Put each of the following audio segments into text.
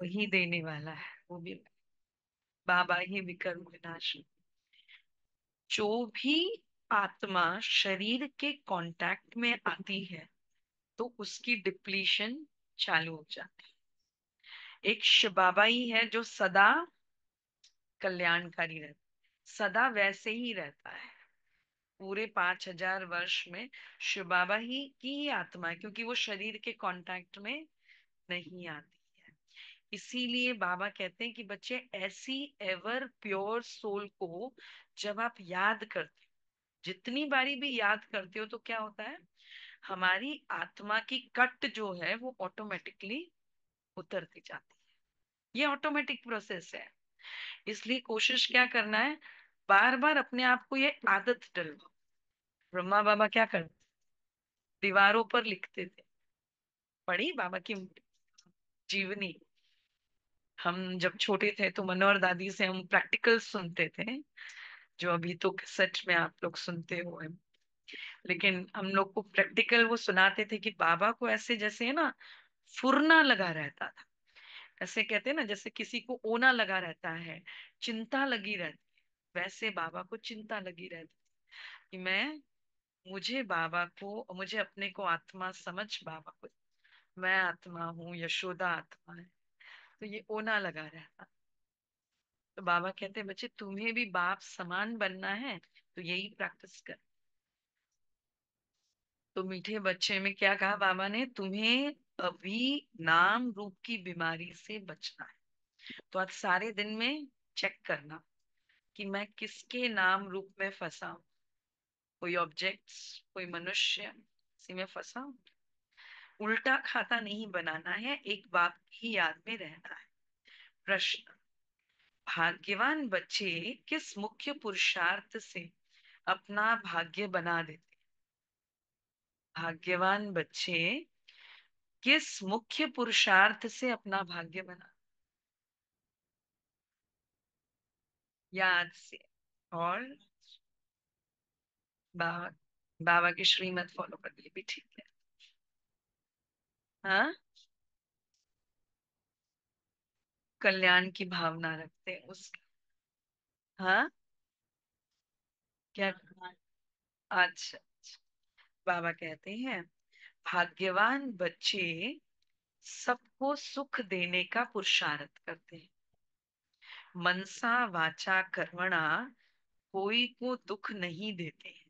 वही देने वाला है, वो भी बाबा ही विकर्म विनाश। जो भी आत्मा शरीर के कांटेक्ट में आती है तो उसकी डिप्लीशन चालू हो जाती है। एक शिव बाबा ही है जो सदा कल्याणकारी रहता, सदा वैसे ही रहता है। पूरे 5,000 वर्ष में शिव बाबा ही की ही आत्मा है, क्योंकि वो शरीर के कांटेक्ट में नहीं आती है। इसीलिए बाबा कहते हैं कि बच्चे, ऐसी एवर प्योर सोल को जब आप याद करते हो, जितनी बारी भी याद करते हो, तो क्या होता है, हमारी आत्मा की कट जो है वो ऑटोमेटिकली उतरती जाती है। ये ऑटोमेटिक प्रोसेस है। इसलिए कोशिश क्या करना है, बार बार अपने आप को ये आदत डलवाओ। ब्रह्मा बाबा क्या करते, दीवारों पर लिखते थे। पढ़ी बाबा की जीवनी। हम जब छोटे थे तो मनोहर दादी से हम प्रैक्टिकल सुनते थे, जो अभी तो सच में आप लोग सुनते हो। लेकिन हम लोग को प्रैक्टिकल वो सुनाते थे कि बाबा को ऐसे जैसे है ना, फुरना लगा रहता था। ऐसे कहते हैं ना, जैसे किसी को ओना लगा रहता है, चिंता लगी रहती है, वैसे बाबा को चिंता लगी रहती कि मैं, मुझे बाबा को, मुझे अपने को आत्मा समझ बाबा को, मैं आत्मा हूँ, यशोदा आत्मा है। तो ये ओना लगा रहता। तो बाबा कहते हैं बच्चे, तुम्हें भी बाप समान बनना है तो यही प्रैक्टिस कर। तो मीठे बच्चे में क्या कहा बाबा ने, तुम्हें अभी नाम रूप की बीमारी से बचना है। तो आज सारे दिन में चेक करना कि मैं किसके नाम रूप में फंसा हूं। कोई ऑब्जेक्ट्स, कोई मनुष्य, इसी में फंसा हूं। उल्टा खाता नहीं बनाना है, एक बाप की याद में रहना है। प्रश्न, भाग्यवान बच्चे किस मुख्य पुरुषार्थ से अपना भाग्य बना देते। भाग्यवान बच्चे किस मुख्य पुरुषार्थ से अपना भाग्य बना, याद से। और बाबा, बाबा की श्रीमत फॉलो कर लिए भी ठीक है। हाँ, कल्याण की भावना रखते हैं उस। हाँ, क्या, अच्छा, बाबा कहते हैं भाग्यवान बच्चे सबको सुख देने का पुरुषार्थ करते हैं। मनसा वाचा कर्मणा कोई को दुख नहीं देते हैं।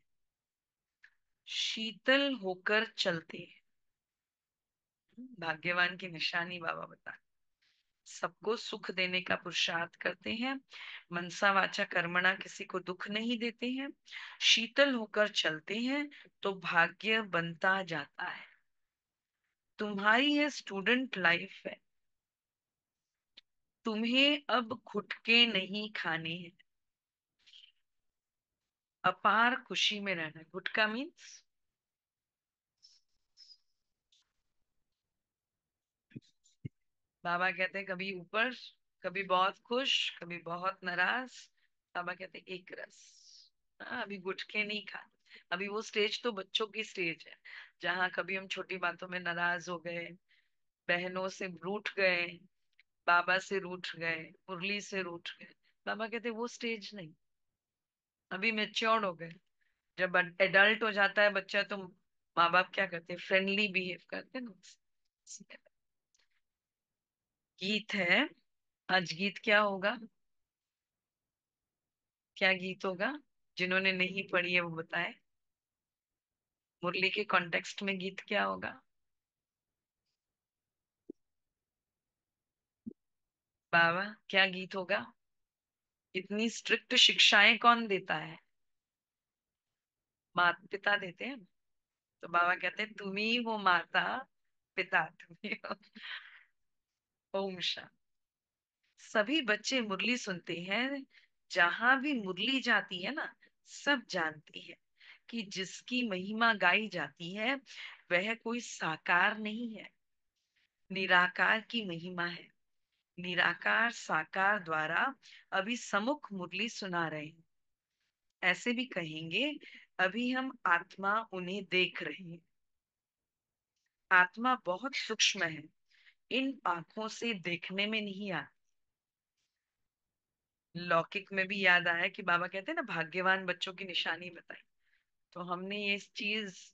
शीतल होकर चलते हैं। भाग्यवान की निशानी बाबा बता, सबको सुख देने का पुरुषार्थ करते हैं। मनसा वाचा कर्मणा किसी को दुख नहीं देते हैं। शीतल होकर चलते हैं, तो भाग्य बनता जाता है। तुम्हारी ये स्टूडेंट लाइफ है, तुम्हें अब घुटके नहीं खाने हैं, अपार खुशी में रहना है। गुटका मीन्स, बाबा कहते हैं कभी ऊपर, कभी बहुत खुश, कभी बहुत नाराज। बाबा कहते हैं एक रस। हाँ, अभी गुटके नहीं खा। अभी वो स्टेज तो बच्चों की स्टेज है, जहाँ कभी हम छोटी बातों में नाराज हो गए, बहनों से रूठ गए, बाबा से रूठ गए, मुरली से रूठ गए। बाबा कहते हैं वो स्टेज नहीं, अभी मेच्योर्ड हो गए। जब एडल्ट हो जाता है बच्चा, तो माँ बाप क्या करते हैं, फ्रेंडली बिहेव करते हैं ना उससे। गीत है, आज गीत क्या होगा, क्या गीत होगा, जिन्होंने नहीं पढ़ी है वो बताए। मुरली के कॉन्टेक्स्ट में गीत क्या होगा, बाबा क्या गीत होगा। इतनी स्ट्रिक्ट शिक्षाएं कौन देता है, माता पिता देते हैं। तो बाबा कहते हैं तुम ही हो माता पिता, तुम ही हो। ओम शांति। सभी बच्चे मुरली सुनते हैं, जहां भी मुरली जाती है ना, सब जानती है कि जिसकी महिमा गाई जाती है वह कोई साकार नहीं है, निराकार की महिमा है। निराकार साकार द्वारा अभी सम्मुख मुरली सुना रहे हैं। ऐसे भी कहेंगे, अभी हम आत्मा उन्हें देख रहे हैं। आत्मा बहुत सूक्ष्म है, इन आंखों से देखने में नहीं आती। लौकिक में भी याद आया कि बाबा कहते हैं ना, भाग्यवान बच्चों की निशानी बताई। तो हमने ये चीज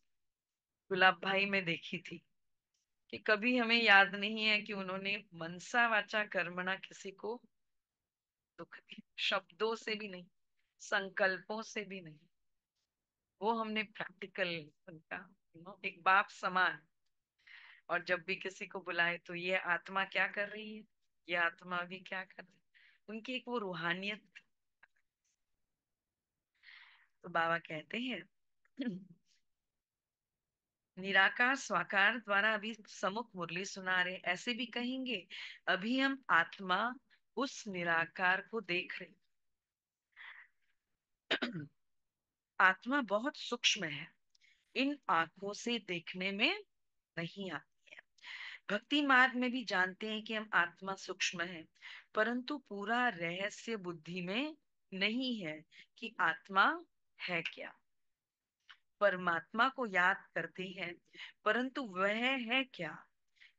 गुलाब भाई में देखी थी कि कभी हमें याद नहीं है कि उन्होंने मनसा वाचा कर्मणा किसी को दुख दिया, शब्दों से भी नहीं, संकल्पों से भी नहीं। वो हमने प्रैक्टिकल उनका, एक बाप समान। और जब भी किसी को बुलाए तो ये आत्मा क्या कर रही है, ये आत्मा भी क्या कर रही है, उनकी एक वो रूहानियत। तो बाबा कहते हैं निराकार स्वाकार द्वारा अभी समुख मुरली सुना रहे, ऐसे भी कहेंगे अभी हम आत्मा उस निराकार को देख रहे। आत्मा बहुत सूक्ष्म है, इन आंखों से देखने में नहीं आती है। भक्ति मार्ग में भी जानते हैं कि हम आत्मा सूक्ष्म है, परंतु पूरा रहस्य बुद्धि में नहीं है कि आत्मा है क्या। परमात्मा को याद करते हैं, परंतु वह है क्या,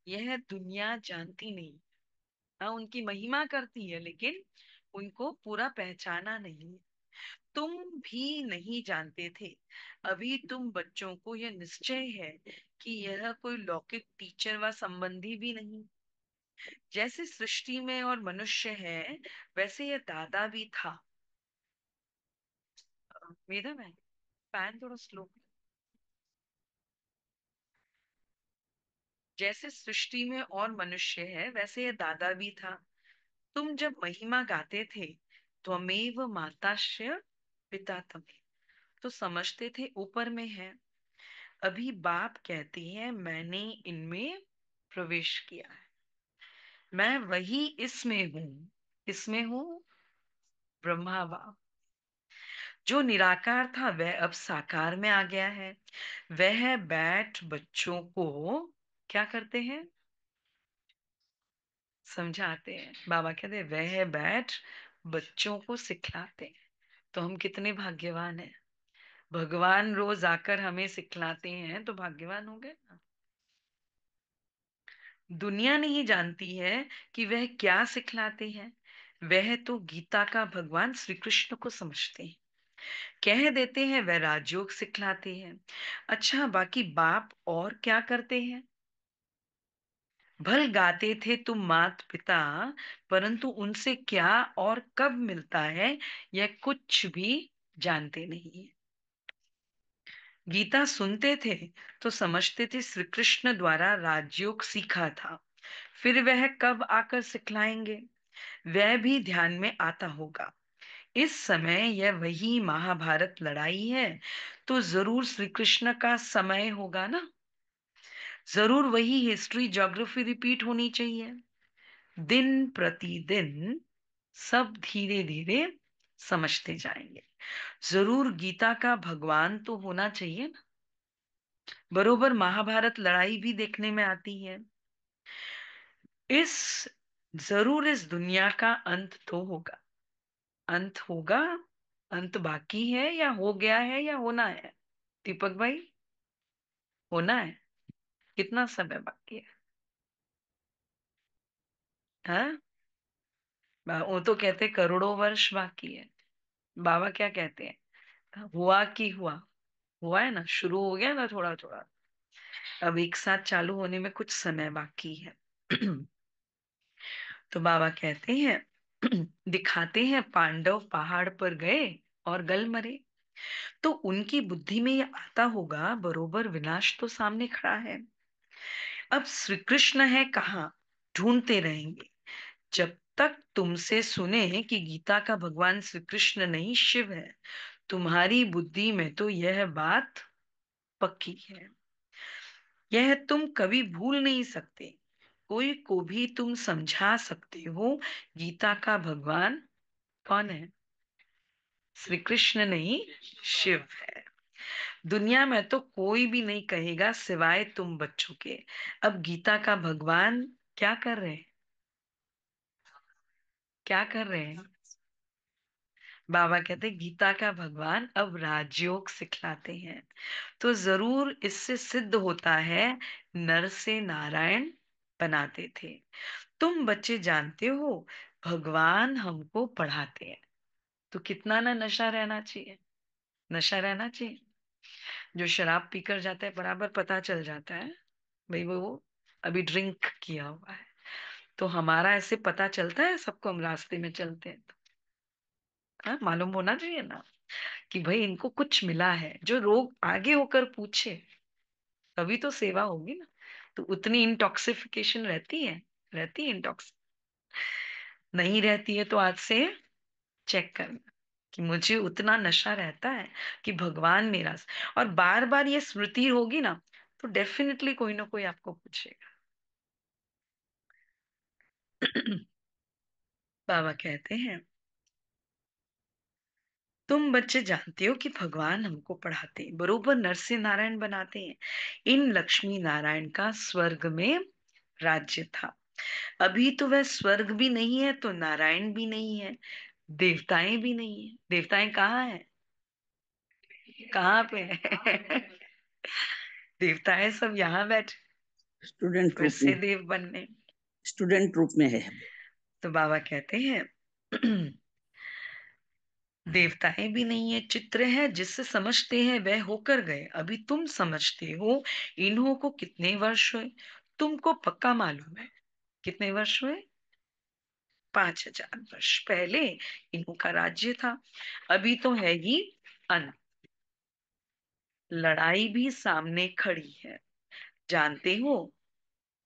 यह दुनिया जानती नहीं। हाँ, उनकी महिमा करती है, लेकिन उनको पूरा पहचाना नहीं। तुम भी नहीं जानते थे, अभी तुम बच्चों को यह निश्चय है कि यह कोई लौकिक टीचर व संबंधी भी नहीं। जैसे सृष्टि में और मनुष्य है, वैसे यह दादा भी था। मेरा मैं पैन थोड़ा स्लो। जैसे सृष्टि में और मनुष्य है, वैसे यह दादा भी था। तुम जब महिमा गाते थे, त्वमेव माताश्च पिता तमेव, तो समझते थे ऊपर में है। अभी बाप कहती है मैंने इनमें प्रवेश किया है, मैं वही इसमें हूँ। इसमें हूँ, ब्रह्मा बाप। जो निराकार था वह अब साकार में आ गया है। वह बैठ बच्चों को क्या करते हैं, समझाते हैं। बाबा कहते हैं वह बैठ बच्चों को सिखलाते हैं। तो हम कितने भाग्यवान हैं, भगवान रोज आकर हमें सिखलाते हैं, तो भाग्यवान हो गए ना। दुनिया नहीं जानती है कि वह क्या सिखलाते हैं। वह तो गीता का भगवान श्री कृष्ण को समझते हैं, कह देते हैं वह राजयोग सिखलाते हैं। अच्छा, बाकी बाप और क्या करते हैं। भल गाते थे तुम मात पिता, परंतु उनसे क्या और कब मिलता है, यह कुछ भी जानते नहीं है। गीता सुनते थे तो समझते थे श्री कृष्ण द्वारा राजयोग सीखा था, फिर वह कब आकर सिखलाएंगे, वह भी ध्यान में आता होगा। इस समय यह वही महाभारत लड़ाई है, तो जरूर श्री कृष्ण का समय होगा ना। जरूर वही हिस्ट्री ज्योग्राफी रिपीट होनी चाहिए। दिन प्रतिदिन सब धीरे धीरे समझते जाएंगे। जरूर गीता का भगवान तो होना चाहिए ना। बरोबर महाभारत लड़ाई भी देखने में आती है। इस जरूर इस दुनिया का अंत तो होगा। अंत होगा, अंत बाकी है या हो गया है या होना है। दीपक भाई, होना है। कितना समय बाकी है। हाँ, वो तो कहते करोड़ों वर्ष बाकी है। बाबा क्या कहते हैं, हुआ कि हुआ। हुआ है ना, शुरू हो गया ना थोड़ा थोड़ा। अब एक साथ चालू होने में कुछ समय बाकी है। तो बाबा कहते हैं दिखाते हैं पांडव पहाड़ पर गए और गल मरे। तो उनकी बुद्धि में यह आता होगा बरोबर विनाश तो सामने खड़ा है। अब श्री कृष्ण है कहाँ, ढूंढते रहेंगे जब तक तुमसे सुने कि गीता का भगवान श्री कृष्ण नहीं शिव है। तुम्हारी बुद्धि में तो यह बात पक्की है, यह तुम कभी भूल नहीं सकते। कोई को भी तुम समझा सकते हो गीता का भगवान कौन है, श्री कृष्ण नहीं, शिव है। दुनिया में तो कोई भी नहीं कहेगा सिवाय तुम बच्चों के। अब गीता का भगवान क्या कर रहे हैं, क्या कर रहे हैं। बाबा कहते हैं गीता का भगवान अब राजयोग सिखलाते हैं। तो जरूर इससे सिद्ध होता है नर से नारायण बनाते थे। तुम बच्चे जानते हो, भगवान हमको पढ़ाते हैं। तो कितना ना नशा रहना चाहिए, नशा रहना चाहिए। जो शराब पीकर जाता है बराबर पता चल जाता है भाई वो अभी ड्रिंक किया हुआ है। तो हमारा ऐसे पता चलता है सबको, हम रास्ते में चलते हैं तो हाँ, मालूम होना चाहिए ना कि भाई इनको कुछ मिला है, जो रोग आगे होकर पूछे तभी तो सेवा होगी ना। तो उतनी इंटॉक्सिफिकेशन रहती है, रहती है इंटॉक्स, नहीं रहती है तो आज से चेक करना कि मुझे उतना नशा रहता है कि भगवान मेरा। और बार बार ये स्मृति होगी ना तो डेफिनेटली कोई ना कोई आपको पूछेगा। बाबा कहते हैं, तुम बच्चे जानते हो कि भगवान हमको पढ़ाते हैं, बरोबर नरसिंह नारायण बनाते हैं। इन लक्ष्मी नारायण का स्वर्ग में राज्य था। अभी तो वह स्वर्ग भी नहीं है तो नारायण भी नहीं है, देवताएं भी नहीं है। देवताएं कहाँ है, कहाँ पे है? देवताएं सब यहाँ बैठे, स्टूडेंट फिर रूप से में, देव बनने। स्टूडेंट रूप में है। तो बाबा कहते हैं देवताएं भी नहीं है, चित्र है जिससे समझते हैं वह होकर गए, अभी तुम समझते हो। इन्हों को कितने वर्ष हुए, तुमको पक्का मालूम है कितने वर्ष हुए? 5,000 वर्ष पहले इन्हों का राज्य था। अभी तो है ही अंत, लड़ाई भी सामने खड़ी है। जानते हो,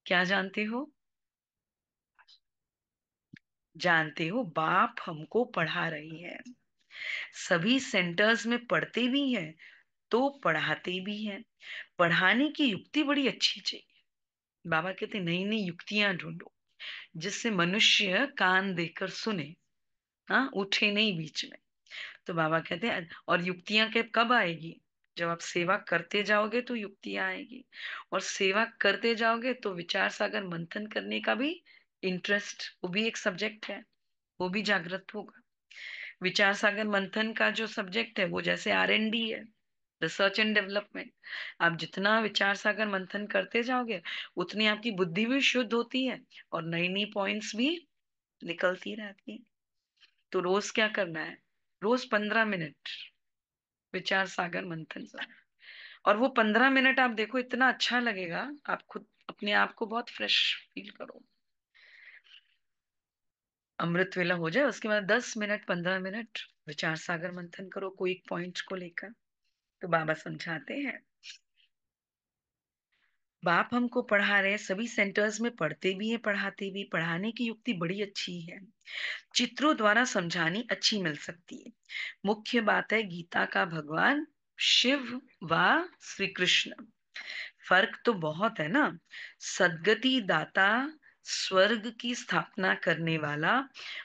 क्या जानते हो? जानते हो बाप हमको पढ़ा रही है, सभी सेंटर्स में पढ़ते भी हैं तो पढ़ाते भी हैं। पढ़ाने की युक्ति बड़ी अच्छी चाहिए। बाबा कहते नई नई युक्तियां ढूंढो जिससे मनुष्य कान देकर सुने, हाँ उठे नहीं बीच में। तो बाबा कहते हैं और युक्तियां के कब आएगी? जब आप सेवा करते जाओगे तो युक्तियां आएगी, और सेवा करते जाओगे तो विचार सागर मंथन करने का भी इंटरेस्ट, वो भी एक सब्जेक्ट है, वो भी जागृत होगा। विचार सागर मंथन का जो सब्जेक्ट है वो जैसे R&D है, रिसर्च एंड डेवलपमेंट। आप जितना विचार सागर मंथन करते जाओगे उतनी आपकी बुद्धि भी शुद्ध होती है और नई नई पॉइंट्स भी निकलती रहती है। तो रोज क्या करना है? रोज 15 मिनट विचार सागर मंथन का। और वो 15 मिनट आप देखो इतना अच्छा लगेगा, आप खुद अपने आप को बहुत फ्रेश फील करो। अमृत वेला हो जाए उसके बाद 10 मिनट 15 मिनट विचार सागर मंथन करो कोई एक पॉइंट को लेकर। तो बाबा समझाते हैं, बाप हमको पढ़ा रहे, सभी सेंटर्स में पढ़ते भी है पढ़ाते भी। पढ़ाने की युक्ति बड़ी अच्छी है, चित्रों द्वारा समझानी अच्छी मिल सकती है। मुख्य बात है गीता का भगवान शिव व श्री कृष्ण, फर्क तो बहुत है ना। सदगति दाता, स्वर्ग की स्थापना करने वाला,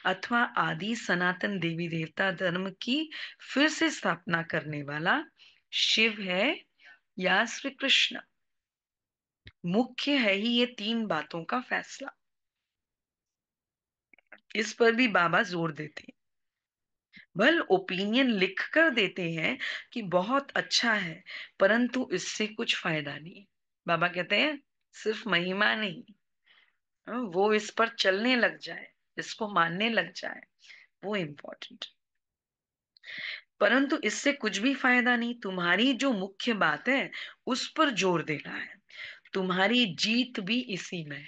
अथवा आदि सनातन देवी देवता धर्म की फिर से स्थापना करने वाला शिव है या श्री कृष्ण। मुख्य है ही ये तीन बातों का फैसला। इस पर भी बाबा जोर देते हैं। भल ओपिनियन लिख कर देते हैं कि बहुत अच्छा है, परंतु इससे कुछ फायदा नहीं। बाबा कहते हैं सिर्फ महिमा नहीं, वो इस पर चलने लग जाए, इसको मानने लग जाए, वो इम्पोर्टेंट। परंतु इससे कुछ भी फायदा नहीं, तुम्हारी जो मुख्य बात है उस पर जोर देना है। तुम्हारी जीत भी इसी में है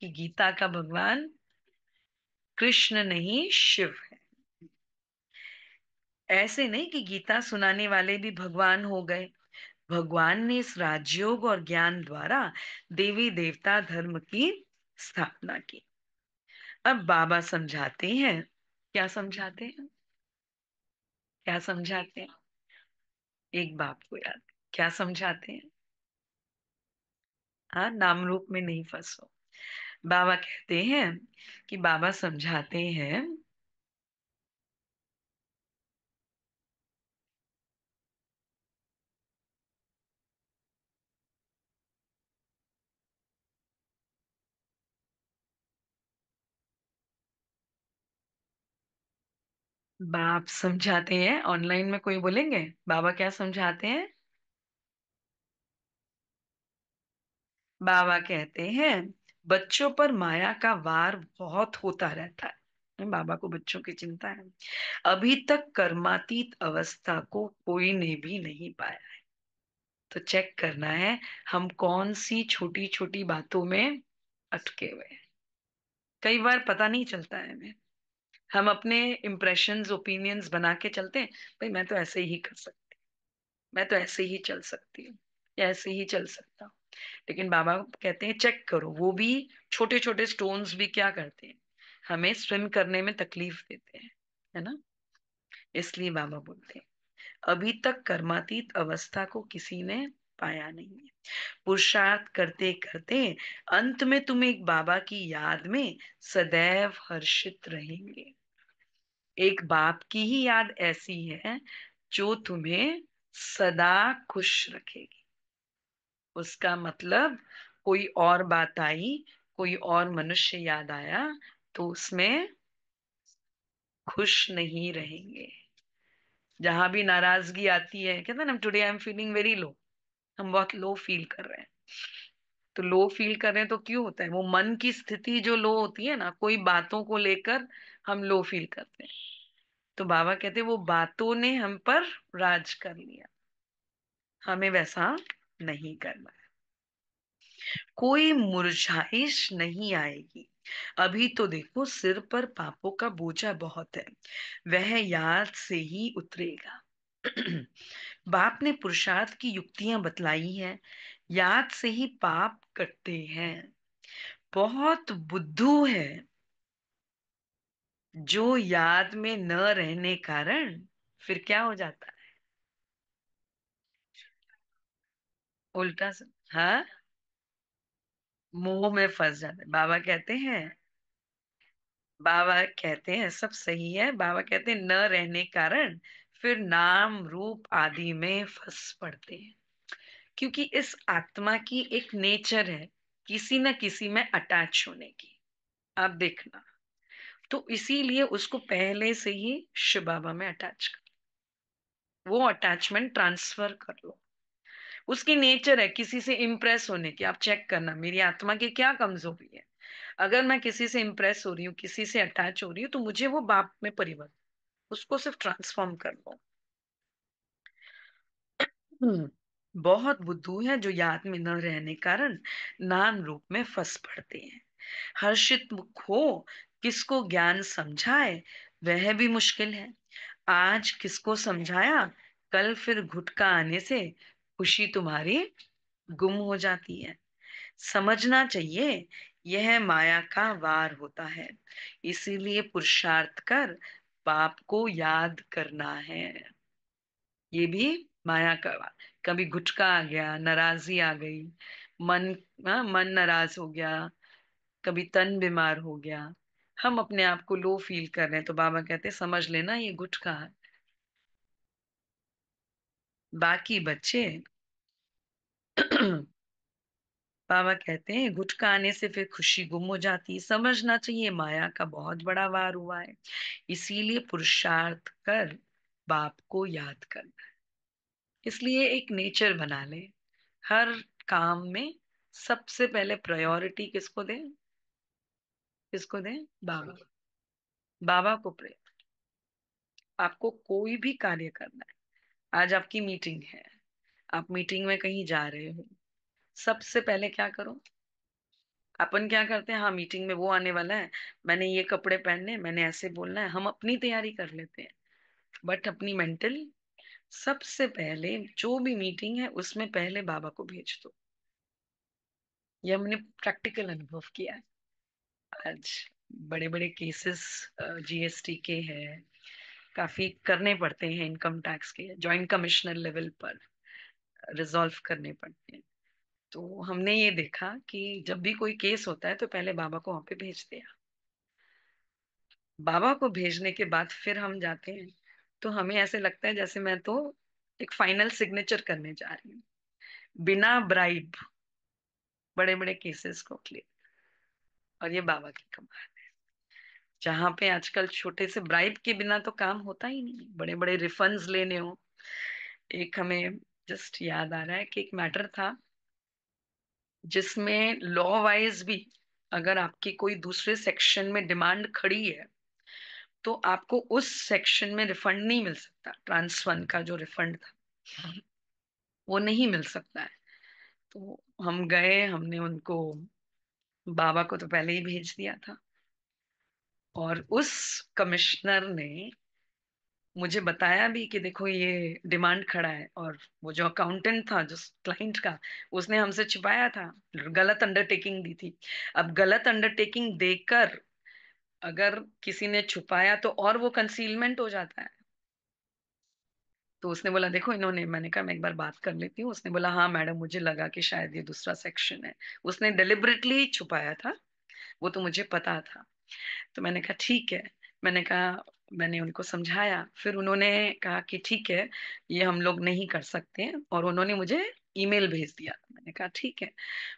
कि गीता का भगवान कृष्ण नहीं शिव है। ऐसे नहीं कि गीता सुनाने वाले भी भगवान हो गए। भगवान ने इस राजयोग और ज्ञान द्वारा देवी देवता धर्म की स्थापना की। अब बाबा समझाते हैं, क्या समझाते हैं? क्या समझाते हैं? एक बाप को याद, क्या समझाते हैं? हाँ, नाम रूप में नहीं फंसो। बाबा कहते हैं कि बाबा समझाते हैं, बाप समझाते हैं। ऑनलाइन में कोई बोलेंगे बाबा क्या समझाते हैं? बाबा कहते हैं बच्चों पर माया का वार बहुत होता रहता है, बाबा को बच्चों की चिंता है। अभी तक कर्मातीत अवस्था को कोई ने भी नहीं पाया। तो चेक करना है हम कौन सी छोटी छोटी बातों में अटके हुए हैं। कई बार पता नहीं चलता है हमें, हम अपने इम्प्रेशंस ओपिनियंस बना के चलते हैं, भाई मैं तो ऐसे ही कर सकती, मैं तो ऐसे ही चल सकती हूँ, या ऐसे ही चल सकता हूँ। लेकिन बाबा कहते हैं चेक करो, वो भी छोटे छोटे स्टोन्स भी क्या करते हैं, हमें स्विम करने में तकलीफ देते हैं, है ना। इसलिए बाबा बोलते हैं अभी तक कर्मातीत अवस्था को किसी ने पाया नहीं है। पुरुषार्थ करते करते अंत में तुम एक बाबा की याद में सदैव हर्षित रहेंगे। एक बाप की ही याद ऐसी है जो तुम्हें सदा खुश रखेगी। उसका मतलब कोई और बात आई, कोई और मनुष्य याद आया, तो उसमें खुश नहीं रहेंगे। जहां भी नाराजगी आती है, कहते हैं ना today I am feeling very low, हम बहुत लो फील कर रहे हैं। तो लो फील कर रहे हैं तो क्यों होता है, वो मन की स्थिति जो लो होती है ना, कोई बातों को लेकर हम लो फील करते हैं। तो बाबा कहते हैं वो बातों ने हम पर राज कर लिया, हमें वैसा नहीं करना है। कोई मुरझाइश नहीं आएगी। अभी तो देखो सिर पर पापों का बोझा बहुत है, वह याद से ही उतरेगा। बाप ने पुरुषार्थ की युक्तियां बतलाई हैं, याद से ही पाप कटते हैं। बहुत बुद्धू है जो याद में न रहने कारण फिर क्या हो जाता है, उल्टा हाँ, मोह में फंस जाता है। बाबा कहते हैं सब सही है, बाबा कहते हैं न रहने कारण फिर नाम रूप आदि में फंस पड़ते हैं। क्योंकि इस आत्मा की एक नेचर है किसी न किसी में अटैच होने की। आप देखना, तो इसीलिए उसको पहले से ही शिव बाबा में अटैच कर, वो अटैचमेंट ट्रांसफर कर लो। उसकी नेचर है किसी से इंप्रेस होने की। आप चेक करना मेरी आत्मा की क्या कमजोरी है। अगर मैं किसी से इंप्रेस हो रही हूँ, किसी से अटैच हो रही हूँ, तो मुझे वो बाप में परिवर्तन, उसको सिर्फ ट्रांसफॉर्म कर लो। बहुत बुद्धू है जो याद में न रहने कारण नाम रूप में फंस पड़ते हैं। हर्षित मुख हो किसको ज्ञान समझाए, वह भी मुश्किल है। आज किसको समझाया, कल फिर घुटका आने से खुशी तुम्हारी गुम हो जाती है। समझना चाहिए यह माया का वार होता है, इसीलिए पुरुषार्थ कर पाप को याद करना है। ये भी माया का वार। कभी घुटका आ गया, नाराजगी आ गई, मन मन नाराज हो गया, कभी तन बीमार हो गया, हम अपने आप को लो फील कर रहे हैं, तो बाबा कहते हैं समझ लेना ये गुटखा है। बाकी बच्चे बाबा कहते हैं गुटखा आने से फिर खुशी गुम हो जाती है। समझना चाहिए माया का बहुत बड़ा वार हुआ है, इसीलिए पुरुषार्थ कर बाप को याद करना। इसलिए एक नेचर बना ले, हर काम में सबसे पहले प्रायोरिटी किसको दें, किसको दें, बाबा। बाबा को आपको कोई भी कार्य करना है, आज आपकी मीटिंग है, आप मीटिंग में कहीं जा रहे हो, सबसे पहले क्या करो, अपन क्या करते हैं, हाँ मीटिंग में वो आने वाला है, मैंने ये कपड़े पहनने हैं, मैंने ऐसे बोलना है, हम अपनी तैयारी कर लेते हैं। बट अपनी मेंटल, सबसे पहले जो भी मीटिंग है उसमें पहले बाबा को भेज दो। ये हमने प्रैक्टिकल अनुभव किया है। आज बड़े बड़े केसेस जीएसटी के हैं, काफी करने पड़ते हैं, इनकम टैक्स के जॉइंट कमिश्नर लेवल पर रिजॉल्व करने पड़ते हैं। तो हमने ये देखा कि जब भी कोई केस होता है तो पहले बाबा को वहां पे भेज दिया। बाबा को भेजने के बाद फिर हम जाते हैं, तो हमें ऐसे लगता है जैसे मैं तो एक फाइनल सिग्नेचर करने जा रही हूँ, बिना ब्राइब बड़े बड़े केसेस को क्लियर। और ये बाबा की कमाल, जहाँ पे आजकल छोटे से ब्राइब के बिना तो काम होता ही नहीं, बड़े बड़े रिफंड्स लेने हो। एक हमें जस्ट याद आ रहा है कि एक मैटर था जिसमें लॉ वाइज भी अगर आपकी कोई दूसरे सेक्शन में डिमांड खड़ी है तो आपको उस सेक्शन में रिफंड नहीं मिल सकता। ट्रांस वन का जो रिफंड था वो नहीं मिल सकता है। तो हम गए, हमने उनको, बाबा को तो पहले ही भेज दिया था, और उस कमिश्नर ने मुझे बताया भी कि देखो ये डिमांड खड़ा है, और वो जो अकाउंटेंट था जो क्लाइंट का, उसने हमसे छुपाया था, गलत अंडरटेकिंग दी थी। अब गलत अंडरटेकिंग देकर अगर किसी ने छुपाया तो और वो कंसीलमेंट हो जाता है। तो उसने बोला देखो इन्होंने, मैंने कहा मैं एक बार बात कर लेती हूँ। उसने बोला हाँ मैडम, मुझे लगा कि शायद ये दूसरा सेक्शन है। उसने डिलिबरेटली छुपाया था, वो तो मुझे पता था। तो मैंने कहा ठीक है। मैंने कहा, मैंने उनको समझाया, फिर उन्होंने कहा कि ठीक है ये हम लोग नहीं कर सकते हैं, और उन्होंने मुझे ईमेल भेज दिया। मैंने कहा ठीक है।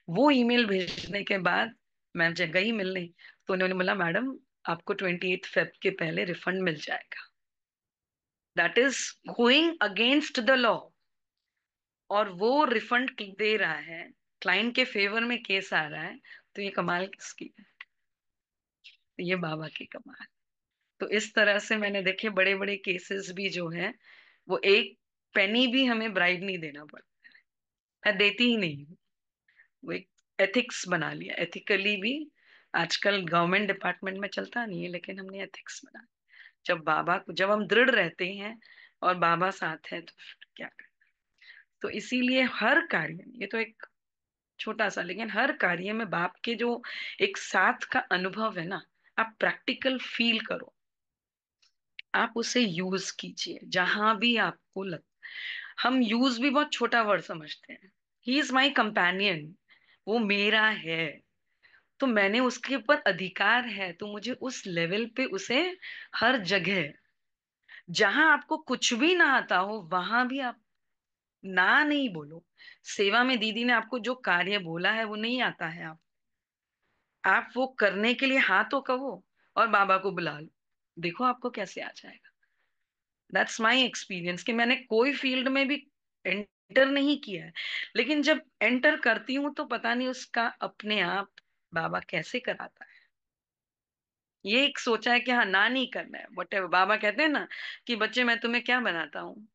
वो ईमेल भेजने के बाद मैं जब गई मिलने, तो उन्होंने बोला मैडम आपको 28 फेब के पहले रिफंड मिल जाएगा। That is going against the law. और वो रिफंड दे रहा है, क्लाइंट के फेवर में केस आ रहा है, तो ये कमाल किसकी है? तो ये बाबा की कमाल। तो इस तरह से मैंने देखे बड़े बड़े केसेस भी जो हैं, वो एक पेनी भी हमें ब्राइब नहीं देना पड़ता। मैं देती ही नहीं हूँ। वो एक एथिक्स बना लिया, एथिकली भी। आजकल गवर्नमेंट डिपार्टमेंट में चलता नहीं है, लेकिन हमने एथिक्स बना। जब बाबा को, जब हम दृढ़ रहते हैं और बाबा साथ है, तो फिर क्या करें। तो इसीलिए हर कार्य में, ये तो एक छोटा सा, लेकिन हर कार्य में बाप के जो एक साथ का अनुभव है ना, आप प्रैक्टिकल फील करो, आप उसे यूज कीजिए जहां भी आपको लग। हम यूज भी बहुत छोटा वर्ड समझते हैं। ही इज माई कंपेनियन, वो मेरा है, तो मैंने उसके ऊपर अधिकार है, तो मुझे उस लेवल पे उसे हर जगह, जहां आपको कुछ भी ना आता हो वहां भी आप ना नहीं बोलो। सेवा में दीदी ने आपको जो कार्य बोला है वो नहीं आता है, आप वो करने के लिए हाँ तो कहो, और बाबा को बुला लो, देखो आपको कैसे आ जाएगा। दैट्स माई एक्सपीरियंस, कि मैंने कोई फील्ड में भी एंटर नहीं किया है, लेकिन जब एंटर करती हूँ तो पता नहीं उसका अपने आप बाबा कैसे कराता है। ये एक सोचा है कि हाँ ना नहीं करना है, वट बाबा कहते हैं ना कि बच्चे मैं तुम्हें क्या बनाता हूँ,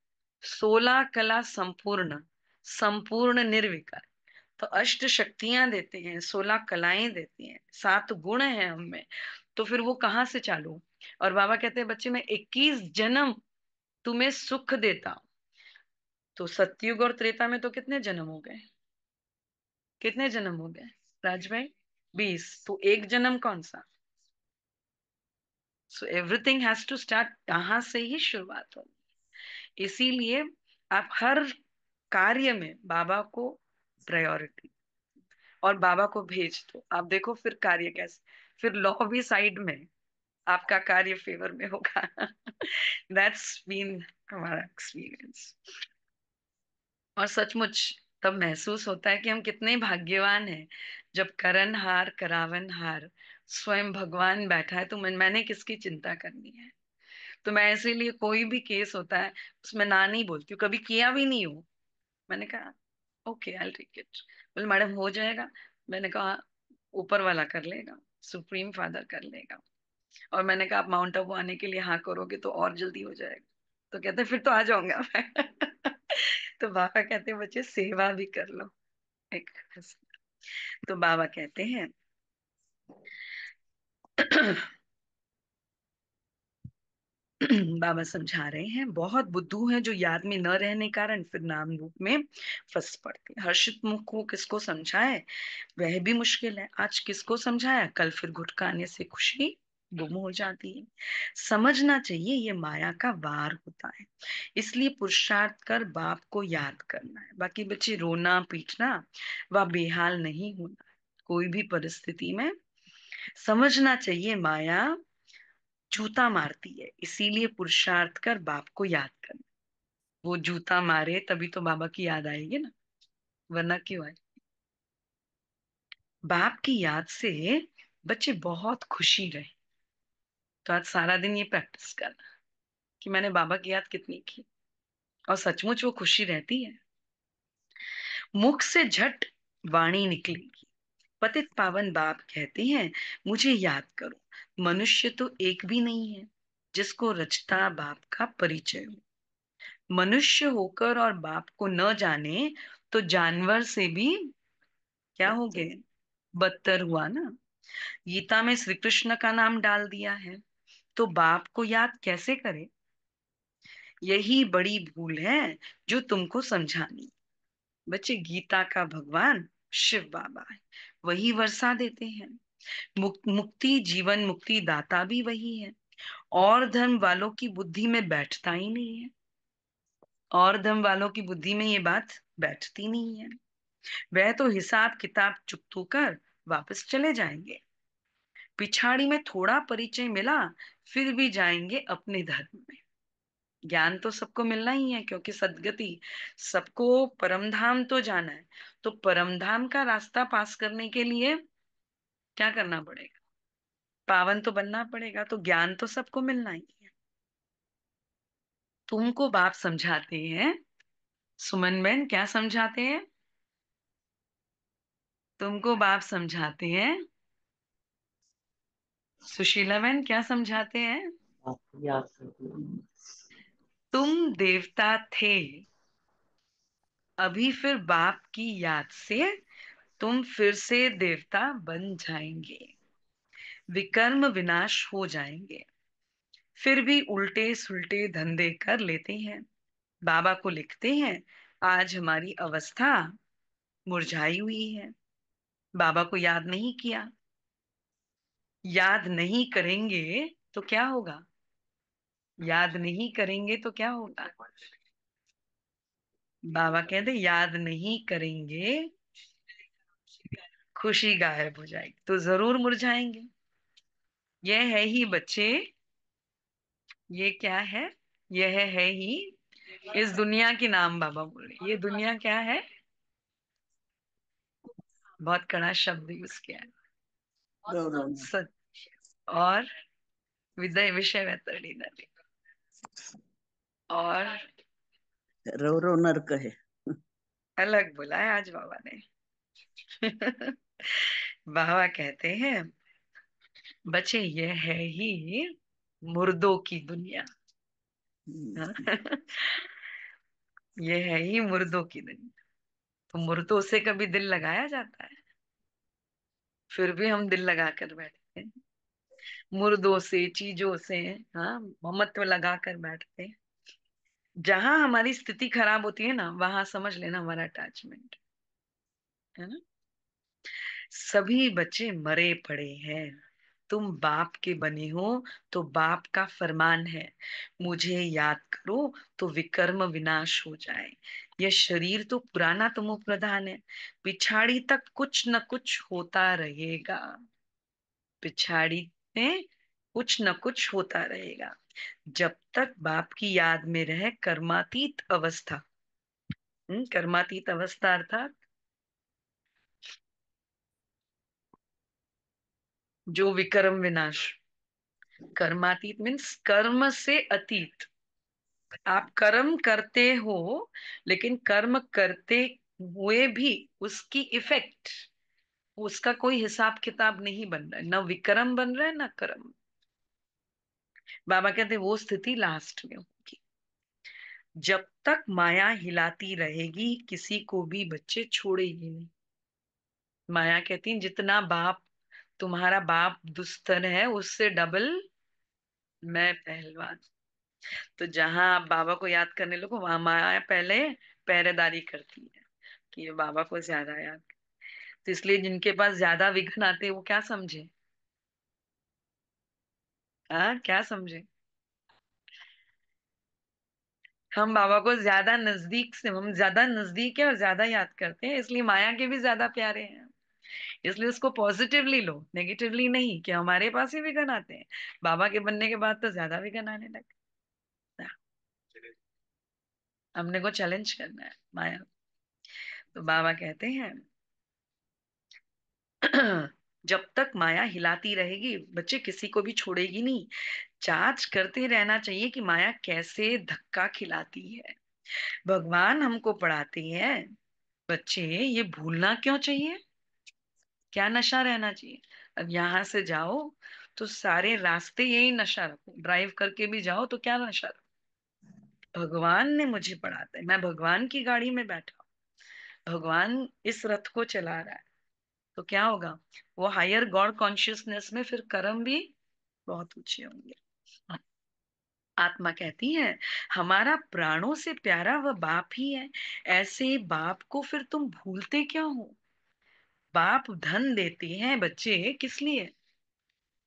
16 कला संपूर्ण, संपूर्ण निर्विकार। तो अष्ट शक्तियां देते हैं, 16 कलाएं देती हैं, 7 गुण हैं हमें, तो फिर वो कहाँ से चालू। और बाबा कहते हैं बच्चे मैं 21 जन्म तुम्हें सुख देता हूं। तो सतयुग और त्रेता में तो कितने जन्म हो गए, कितने जन्म हो गए राज भाई? 20। तो एक जन्म कौन सा? So everything has to start, यहाँ से ही शुरुआत होगी। इसीलिए आप हर कार्य में बाबा को प्रायोरिटी, और बाबा को भेज दो, आप देखो फिर कार्य कैसे, फिर लॉ भी साइड में, आपका कार्य फेवर में होगा। दैट्स बीन हमारा एक्सपीरियंस। और सचमुच तब महसूस होता है कि हम कितने भाग्यवान हैं, जब करनहार करावनहार स्वयं भगवान बैठा है, तो मैंने किसकी चिंता करनी है। तो मैं इसीलिए कोई भी केस होता है उसमें ना नहीं बोलती हूँ, कभी किया भी नहीं हूँ। मैंने कहा ओके आई टेक इट। बोले मैडम हो जाएगा। मैंने कहा ऊपर वाला कर लेगा, सुप्रीम फादर कर लेगा। और मैंने कहा आप माउंट आबू आने के लिए हाँ करोगे तो और जल्दी हो जाएगा। तो कहते फिर तो आ जाऊंगा मैं। तो बाबा कहते बच्चे सेवा भी कर लो एक। तो बाबा कहते हैं बाबा समझा रहे हैं, बहुत बुद्धू हैं जो याद में न रहने कारण फिर नाम रूप में फंस पड़ते हैं। हर्षित मुख को किसको समझाए, वह भी मुश्किल है। आज किसको समझाया, कल फिर गुटखाने से खुशी गुम हो जाती है। समझना चाहिए ये माया का वार होता है, इसलिए पुरुषार्थ कर बाप को याद करना है। बाकी बच्चे रोना पीटना व बेहाल नहीं होना, कोई भी परिस्थिति में समझना चाहिए माया जूता मारती है, इसीलिए पुरुषार्थ कर बाप को याद करना। वो जूता मारे तभी तो बाबा की याद आएगी ना, वरना क्यों आए। बाप की याद से बच्चे बहुत खुशी रहे। तो आज सारा दिन ये प्रैक्टिस करना कि मैंने बाबा की याद कितनी की, और सचमुच वो खुशी रहती है। मुख से झट वाणी निकलेगी, पतित पावन बाप कहते हैं, मुझे याद करो, मनुष्य तो एक भी नहीं है जिसको रचता बाप का परिचय हो। मनुष्य होकर और बाप को न जाने तो जानवर से भी क्या हो गए, बदतर हुआ ना। गीता में श्री कृष्ण का नाम डाल दिया है, तो बाप को याद कैसे करे? यही बड़ी भूल है जो तुमको समझानी। बच्चे, गीता का भगवान शिव बाबा है, वही वर्षा देते हैं। मुक्ति, जीवन मुक्ति दाता भी वही है। और धर्म वालों की बुद्धि में बैठता ही नहीं है, और धर्म वालों की बुद्धि में ये बात बैठती नहीं है। वह तो हिसाब किताब चुकतू कर वापस चले जाएंगे। पिछाड़ी में थोड़ा परिचय मिला, फिर भी जाएंगे अपने धर्म में। ज्ञान तो सबको मिलना ही है, क्योंकि सदगति सबको परम धाम तो जाना है। तो परम धाम का रास्ता पास करने के लिए क्या करना पड़ेगा? पावन तो बनना पड़ेगा। तो ज्ञान तो सबको मिलना ही है। तुमको बाप समझाते हैं, सुमन बहन क्या समझाते हैं? तुमको बाप समझाते हैं, सुशीला बहन क्या समझाते हैं? आप याद करते हैं। तुम देवता थे, अभी फिर बाप की याद से तुम फिर से देवता बन जाएंगे, विकर्म विनाश हो जाएंगे। फिर भी उल्टे सुल्टे धंधे कर लेते हैं। बाबा को लिखते हैं, आज हमारी अवस्था मुरझाई हुई है। बाबा को याद नहीं किया। याद नहीं करेंगे तो क्या होगा? याद नहीं करेंगे तो क्या होगा? बाबा कहते याद नहीं करेंगे, खुशी गायब हो जाएगी, तो जरूर मुरझाएंगे। यह है ही बच्चे, ये क्या है? यह है ही इस दुनिया की नाम। बाबा बोले ये दुनिया क्या है? बहुत कड़ा शब्द यूज किया है। रौरव सत्य और विदय विषय वैतरणी नदी। और रौरव नर्क है। अलग बोला है आज बाबा ने। बाबा कहते हैं, बच्चे ये है ही मुर्दों की दुनिया। हाँ? ये है ही मुर्दों की दुनिया। तो मुर्दों से कभी दिल लगाया जाता है? फिर भी हम दिल लगा कर बैठते हैं। मुर्दों से, चीजों से, हाँ, ममत्व लगा कर बैठते हैं। जहां हमारी स्थिति खराब होती है ना, वहां समझ लेना हमारा अटैचमेंट है ना। सभी बच्चे मरे पड़े हैं। तुम बाप के बने हो, तो बाप का फरमान है, मुझे याद करो तो विकर्म विनाश हो जाए। यह शरीर तो पुराना तमो प्रधान है, पिछाड़ी तक कुछ न कुछ होता रहेगा। पिछाड़ी में कुछ न कुछ होता रहेगा। जब तक बाप की याद में रहे कर्मातीत अवस्था। कर्मातीत अवस्था अर्थात जो विकर्म विनाश। कर्मातीत मीन्स कर्म से अतीत। आप कर्म करते हो, लेकिन कर्म करते हुए भी उसकी इफेक्ट, उसका कोई हिसाब किताब नहीं बन रहा है, ना विक्रम बन रहा है ना कर्म। बाबा कहते हैं वो स्थिति लास्ट में होगी। जब तक माया हिलाती रहेगी किसी को भी बच्चे छोड़ेगी नहीं। माया कहती है जितना बाप, तुम्हारा बाप दुस्तर है उससे डबल मैं पहलवान। तो जहां आप बाबा को याद करने लगो, वहां माया पहले पहरेदारी करती है कि ये बाबा को ज्यादा याद। तो इसलिए जिनके पास ज्यादा विघ्न आते हैं वो क्या समझे? हाँ, क्या समझे? हम बाबा को ज्यादा नजदीक से, हम ज्यादा नजदीक है और ज्यादा याद करते हैं, इसलिए माया के भी ज्यादा प्यारे हैं। इसलिए उसको पॉजिटिवली लो, नेगेटिवली नहीं कि हमारे पास ही विघ्न आते हैं। बाबा के बनने के बाद तो ज्यादा विघ्न आने लगे। हमने को चैलेंज करना है माया। तो बाबा कहते हैं, जब तक माया हिलाती रहेगी बच्चे किसी को भी छोड़ेगी नहीं। जांच करते रहना चाहिए कि माया कैसे धक्का खिलाती है। भगवान हमको पढ़ाते हैं, बच्चे ये भूलना क्यों चाहिए? क्या नशा रहना चाहिए? अब यहाँ से जाओ तो सारे रास्ते यही नशा रखो, ड्राइव करके भी जाओ तो क्या नशा रखो? भगवान ने मुझे पढ़ाता है, मैं भगवान की गाड़ी में बैठा हूँ, भगवान इस रथ को चला रहा है, तो क्या होगा? वो हायर गॉड कॉन्शियसनेस में फिर कर्म भी बहुत ऊंचे होंगे। आत्मा कहती है हमारा प्राणों से प्यारा वह बाप ही है, ऐसे बाप को फिर तुम भूलते क्यों हो? बाप धन देते हैं बच्चे किस लिए?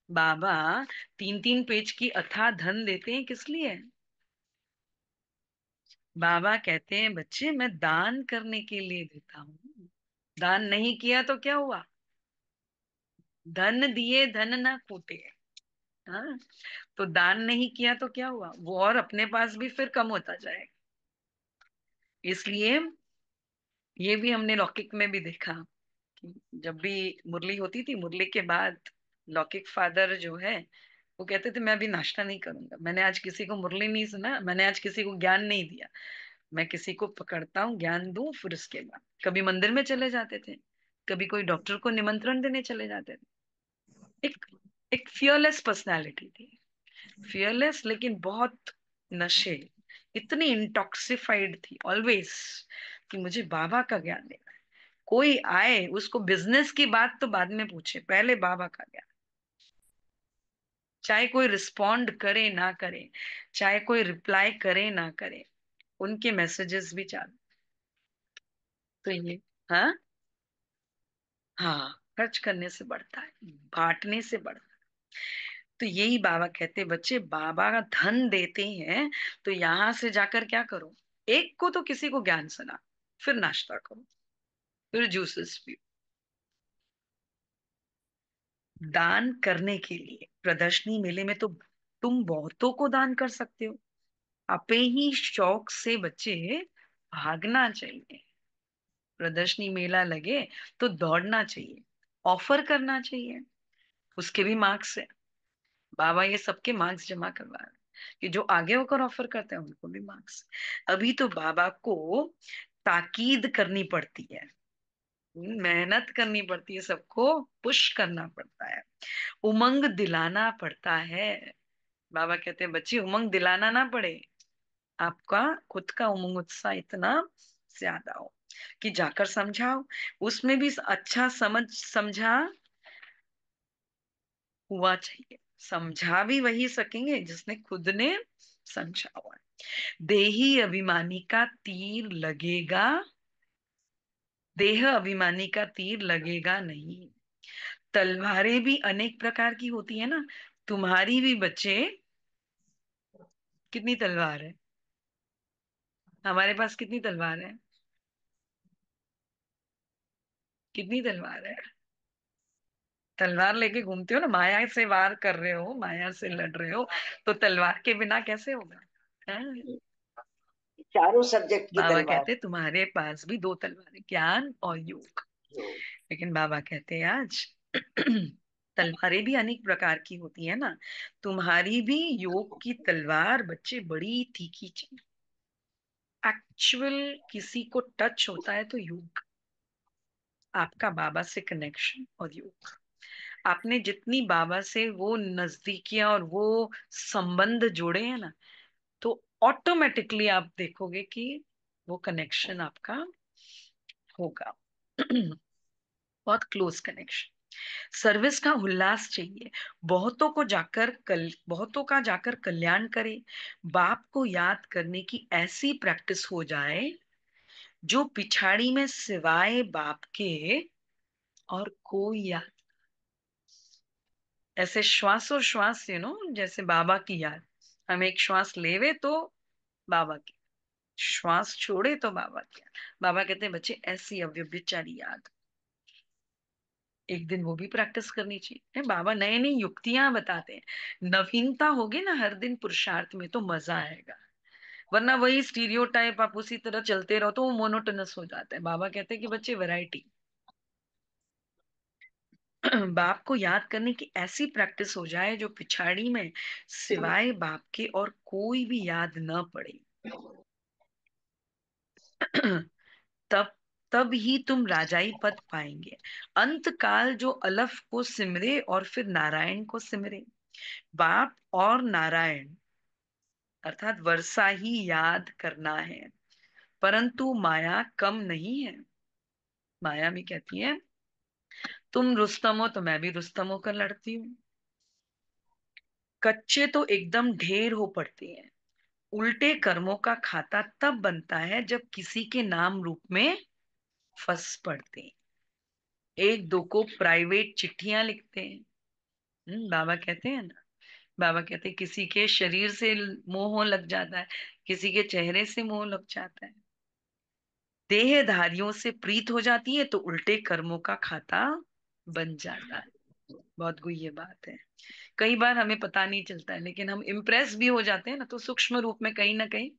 बाबा 3-3 पेज की अथाह धन देते हैं किस लिए? बाबा कहते हैं बच्चे मैं दान करने के लिए देता हूँ। दान नहीं किया तो क्या हुआ? धन दिए धन ना खूटे। हाँ, तो दान नहीं किया तो क्या हुआ? वो और अपने पास भी फिर कम होता जाएगा। इसलिए ये भी हमने लौकिक में भी देखा कि जब भी मुरली होती थी, मुरली के बाद लौकिक फादर जो है वो कहते थे मैं अभी नाश्ता नहीं करूंगा, मैंने आज किसी को मुरली नहीं सुना, मैंने आज किसी को ज्ञान नहीं दिया, मैं किसी को पकड़ता हूँ ज्ञान दूं फिर उसके बाद। कभी मंदिर में चले जाते थे, कभी कोई डॉक्टर को निमंत्रण देने चले जाते थे। एक एक फियरलेस पर्सनालिटी थी, फियरलेस लेकिन बहुत नशे, इतनी इंटॉक्सिफाइड थी ऑलवेज कि मुझे बाबा का ज्ञान देना है। कोई आए उसको बिजनेस की बात तो बाद में पूछे, पहले बाबा का ज्ञान। चाहे कोई रिस्पोंड करे ना करे, चाहे कोई रिप्लाई करे ना करे, उनके मैसेजेस भी चालू। तो ये, हाँ, हाँ, खर्च करने से बढ़ता है, बांटने से बढ़ता है। तो यही बाबा कहते हैं बच्चे बाबा का धन देते हैं, तो यहां से जाकर क्या करो? एक को तो किसी को ज्ञान सुना, फिर नाश्ता करो, फिर जूसेस पियो। दान करने के लिए प्रदर्शनी मेले में तो तुम बहुतों को दान कर सकते हो। अपे ही शौक से बच्चे भागना चाहिए। प्रदर्शनी मेला लगे तो दौड़ना चाहिए, ऑफर करना चाहिए, उसके भी मार्क्स है। बाबा ये सबके मार्क्स जमा करवा रहे हैं कि जो आगे होकर ऑफर करते हैं उनको भी मार्क्स। अभी तो बाबा को ताकीद करनी पड़ती है, मेहनत करनी पड़ती है, सबको पुश करना पड़ता है, उमंग दिलाना पड़ता है। बाबा कहते हैं बच्चे उमंग दिलाना ना पड़े, आपका खुद का उमंग उत्साह इतना ज्यादा हो कि जाकर समझाओ। उसमें भी अच्छा समझा हुआ चाहिए, समझा भी वही सकेंगे जिसने खुद ने समझा हुआ है। देही अभिमानी का तीर लगेगा, देह अभिमानी का तीर लगेगा नहीं। तलवारें भी अनेक प्रकार की होती है ना, तुम्हारी भी बच्चे कितनी तलवार है? हमारे पास कितनी तलवार है? कितनी तलवार है? तलवार लेके घूमते हो ना, माया से वार कर रहे हो, माया से लड़ रहे हो, तो तलवार के बिना कैसे होगा? हाँ? चारों सब्जेक्ट की बाबा तलवार। कहते तुम्हारे पास भी दो तलवारें, ज्ञान और योग। जो लेकिन बाबा कहते हैं आज तलवारें भी अनेक प्रकार की होती है ना, तुम्हारी भी योग की तलवार बच्चे बड़ी तीखी चाहिए। एक्चुअल किसी को टच होता है तो योग, आपका बाबा से कनेक्शन और योग, आपने जितनी बाबा से वो नजदीकियां और वो संबंध जोड़े हैं ना, तो ऑटोमेटिकली आप देखोगे कि वो कनेक्शन आपका होगा। बहुत क्लोज कनेक्शन। सर्विस का उल्लास चाहिए, बहुतों का जाकर कल्याण करे। बाप को याद करने की ऐसी प्रैक्टिस हो जाए जो पिछाड़ी में सिवाय बाप के और कोई याद, ऐसे श्वासोश्वास जैसे बाबा की याद, हम एक श्वास लेवे तो बाबा की, श्वास छोड़े तो बाबा की याद। बाबा कहते हैं बच्चे ऐसी अव्यभिचारी याद, एक दिन वो भी प्रैक्टिस करनी चाहिए। बाबा नई नई युक्तियां बताते हैं, नवीनता होगी ना हर दिन पुरुषार्थ में तो मजा आएगा। वरना वही स्टीरियोटाइप आप उसी तरह चलते रहो तो वो मोनोटोनस हो जाता है। बाबा कहते हैं कि बच्चे वैरायटी बाप को याद करने की ऐसी प्रैक्टिस हो जाए जो पिछाड़ी में सिवाय बाप के और कोई भी याद न पड़े। तब तब ही तुम राजाई पद पाएंगे। अंत काल जो अलफ को सिमरे और फिर नारायण को सिमरे। बाप और नारायण अर्थात वर्षा ही याद करना है, परंतु माया कम नहीं है। माया भी कहती है तुम रुस्तम हो तो मैं भी रुस्तम होकर लड़ती हूँ। कच्चे तो एकदम ढेर हो पड़ते हैं। उल्टे कर्मों का खाता तब बनता है जब किसी के नाम रूप में फंस पड़ते हैं। एक दो को प्राइवेट चिट्ठियां लिखते हैं। बाबा कहते हैं ना, बाबा कहते हैं किसी के शरीर से मोह लग जाता है, किसी के चेहरे से मोह लग जाता है, देहधारियों से प्रीत हो जाती है तो उल्टे कर्मों का खाता बन जाता है। बहुत गुह्य बात है। कई बार हमें पता नहीं चलता है, लेकिन हम इम्प्रेस भी हो जाते हैं ना, तो सूक्ष्म रूप में कहीं ना कहीं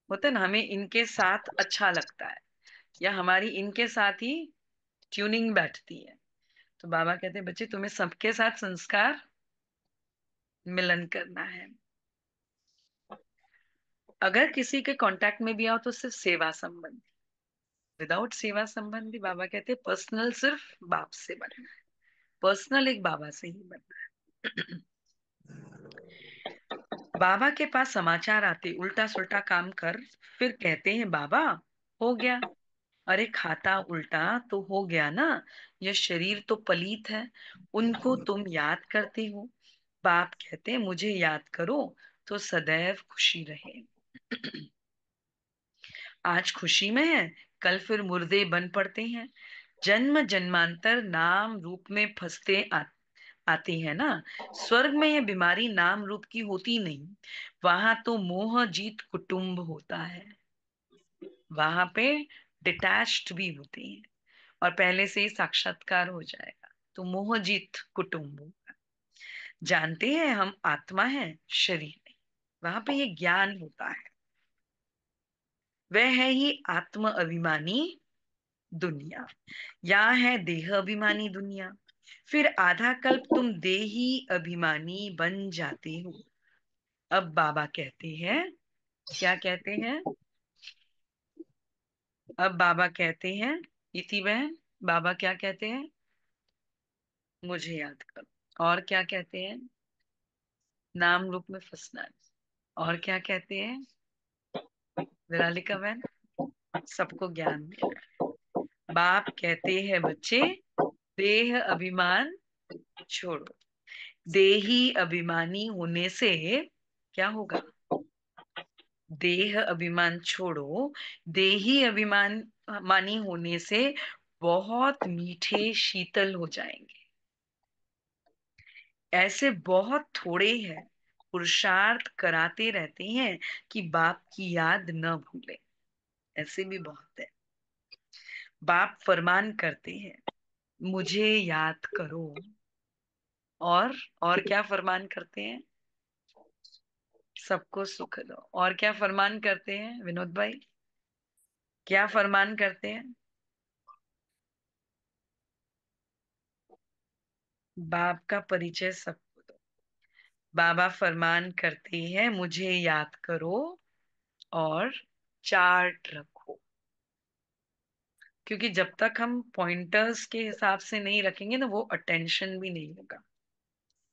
होता है ना, हमें इनके साथ अच्छा लगता है, या हमारी इनके साथ ही ट्यूनिंग बैठती है। तो बाबा कहते हैं बच्चे तुम्हें सबके साथ संस्कार मिलन करना है। अगर किसी के कांटेक्ट में भी आओ तो सिर्फ सेवा संबंधी, विदाउट सेवा संबंधी बाबा कहते हैं पर्सनल सिर्फ बाप से बनना है, पर्सनल एक बाबा से ही बनना है। बाबा के पास समाचार आते उल्टा सुल्टा काम कर, फिर कहते हैं बाबा हो गया। अरे खाता उल्टा तो हो गया ना, यह शरीर तो पलीत है, उनको तुम याद करते हो। बाप कहते हैं मुझे याद करो तो सदैव खुशी रहे। आज खुशी में है, कल फिर मुर्दे बन पड़ते हैं। जन्म जन्मांतर नाम रूप में फंसते आती है ना। स्वर्ग में यह बीमारी नाम रूप की होती नहीं, वहां तो मोह जीत कुटुंब होता है। वहां पे डिटैच्ड भी होती है, और पहले से ही साक्षात्कार हो जाएगा, तो मोह जीत कुटुंब होगा। जानते हैं हम आत्मा है, शरीर नहीं। वहां पे ये ज्ञान होता है। वह है ही आत्म अभिमानी दुनिया, या है देह अभिमानी दुनिया। फिर आधा कल्प तुम देही अभिमानी बन जाते हो। अब बाबा कहते हैं, क्या कहते हैं? अब बाबा कहते हैं, इति बहन, बाबा क्या कहते हैं? मुझे याद करो। और क्या कहते हैं? नाम रूप में फंसना है। और क्या कहते हैं विरालिका बहन? सबको ज्ञान देना है। बाप कहते हैं बच्चे देह अभिमान छोड़ो। देही अभिमानी होने से क्या होगा? देह अभिमान छोड़ो, देही अभिमान मानी होने से बहुत मीठे शीतल हो जाएंगे। ऐसे बहुत थोड़े हैं, पुरुषार्थ कराते रहते हैं कि बाप की याद न भूले। ऐसे भी बहुत है। बाप फरमान करते हैं मुझे याद करो, और क्या फरमान करते हैं? सबको सुख दो। और क्या फरमान करते हैं विनोद भाई? क्या फरमान करते हैं? बाप का परिचय सबको दो। बाबा फरमान करते हैं मुझे याद करो और चार्ट रखो। क्योंकि जब तक हम पॉइंटर्स के हिसाब से नहीं रखेंगे ना, वो अटेंशन भी नहीं होगा।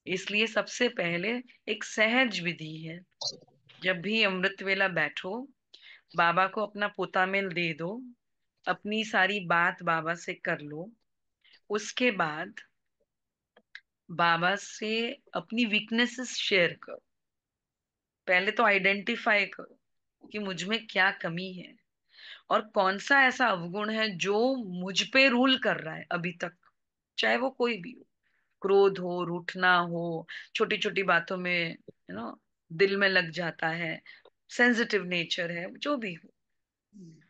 इसलिए सबसे पहले एक सहज विधि है। जब भी अमृत वेला बैठो, बाबा को अपना पोता मेल दे दो, अपनी सारी बात बाबा से कर लो। उसके बाद बाबा से अपनी वीकनेसेस शेयर करो। पहले तो आइडेंटिफाई करो कि मुझ में क्या कमी है, और कौन सा ऐसा अवगुण है जो मुझ पे रूल कर रहा है अभी तक। चाहे वो कोई भी हो, क्रोध हो, रूठना हो, छोटी छोटी बातों में दिल में लग जाता है, सेंसिटिव नेचर है, जो भी हो।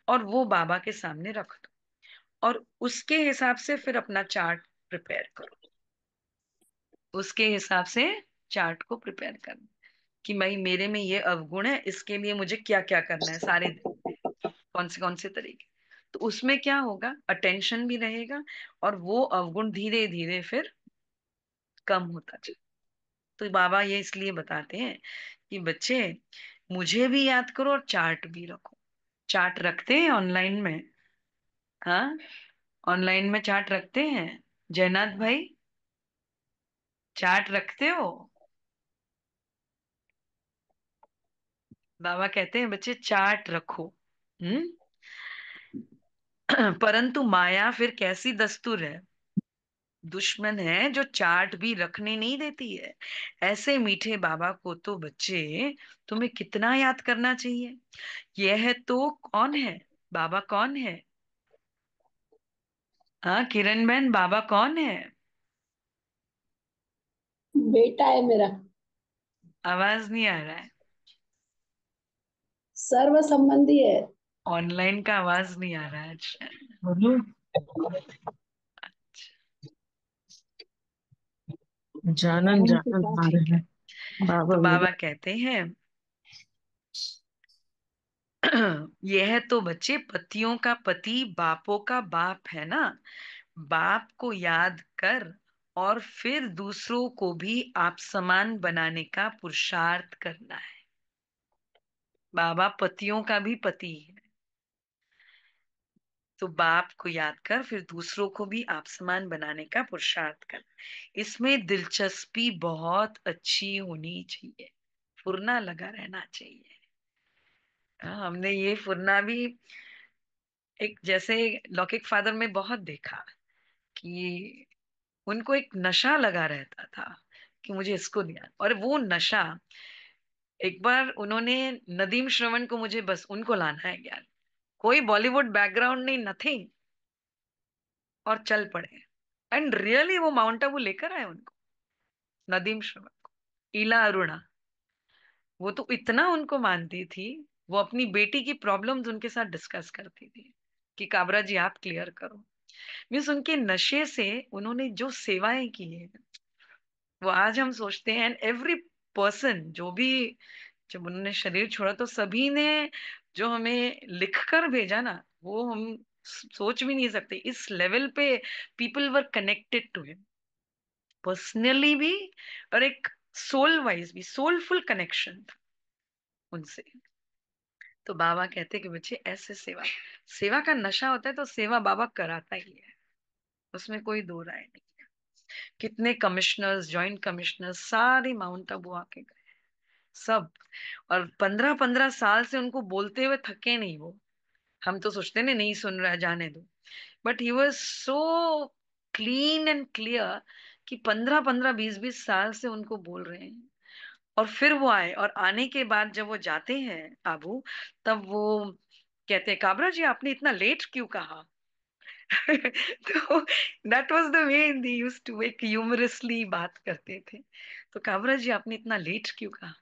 और वो बाबा के सामने रख दो, और उसके हिसाब से फिर अपना चार्ट प्रिपेयर करो। उसके हिसाब से चार्ट को प्रिपेयर करना कि भाई मेरे में ये अवगुण है, इसके लिए मुझे क्या क्या करना है सारे दिन, कौन से तरीके। तो उसमें क्या होगा, अटेंशन भी रहेगा, और वो अवगुण धीरे धीरे फिर कम होता जाए। तो बाबा ये इसलिए बताते हैं कि बच्चे मुझे भी याद करो और चार्ट भी रखो। चार्ट रखते हैं ऑनलाइन में? हाँ, ऑनलाइन में चार्ट रखते हैं जयनाथ भाई? चार्ट रखते हो? बाबा कहते हैं बच्चे चार्ट रखो। हम्म। परंतु माया फिर कैसी दस्तूर है, दुश्मन है जो चार्ट भी रखने नहीं देती है। ऐसे मीठे बाबा को तो बच्चे तुम्हें कितना याद करना चाहिए। यह तो कौन है, बाबा कौन है? हाँ किरण बहन, बाबा कौन है? बेटा है मेरा। आवाज नहीं आ रहा है। सर्व संबंधी है। ऑनलाइन का आवाज नहीं आ रहा है। अच्छा। बोलो। जानन हम जानन पिता। आ ठीक रहे है, हैं बाबा तो मेरे। बाबा कहते हैं यह तो बच्चे पतियों का पति बापों का बाप है ना। बाप को याद कर और फिर दूसरों को भी आप समान बनाने का पुरुषार्थ करना है। बाबा पतियों का भी पति है, तो बाप को याद कर फिर दूसरों को भी आप समान बनाने का पुरुषार्थ कर। इसमें दिलचस्पी बहुत अच्छी होनी चाहिए, फुरना लगा रहना चाहिए। हमने ये फुरना भी एक जैसे लौकिक फादर में बहुत देखा कि उनको एक नशा लगा रहता था कि मुझे इसको दिया, और वो नशा एक बार उन्होंने नदीम श्रवण को, मुझे बस उनको लाना है ज्ञान, कोई बॉलीवुड बैकग्राउंड नहीं, नथिंग, और चल पड़े। एंड रियली वो माउंट आबू लेकर आए उनको, नदीम श्रवण को। ईला अरुणा, वो तो इतना उनको मानती थी, वो अपनी बेटी की प्रॉब्लम्स उनके साथ डिस्कस करती थी कि काबरा जी आप क्लियर करो। मीन्स उनके नशे से उन्होंने जो सेवाएं की है, वो आज हम सोचते हैं। एंड एवरी पर्सन जो भी, जब उन्होंने शरीर छोड़ा तो सभी ने जो हमें लिख कर भेजा ना, वो हम सोच भी नहीं सकते इस लेवल पे people were connected to him personally भी, और एक सोल वाइज भी सोलफुल कनेक्शन था उनसे। तो बाबा कहते कि बच्चे ऐसे सेवा, सेवा का नशा होता है तो सेवा बाबा कराता ही है, उसमें कोई दो राय नहीं। कितने कमिश्नर्स, जॉइंट कमिश्नर्स सारे माउंट आबू आके गए सब, और 15-15 साल से उनको बोलते हुए थके नहीं वो। हम तो सोचते नहीं नहीं सुन रहा है जाने दो, but he was so clean and clear कि 15-15 20-20 साल से उनको बोल रहे हैं। और फिर वो आए, और आने के बाद जब वो जाते हैं आबू, तब वो कहते हैं काबरा जी आपने इतना लेट क्यों कहा। तो that was the way they used to, एक ह्यूमरसली बात करते थे। तो काबरा जी आपने इतना लेट क्यों कहा।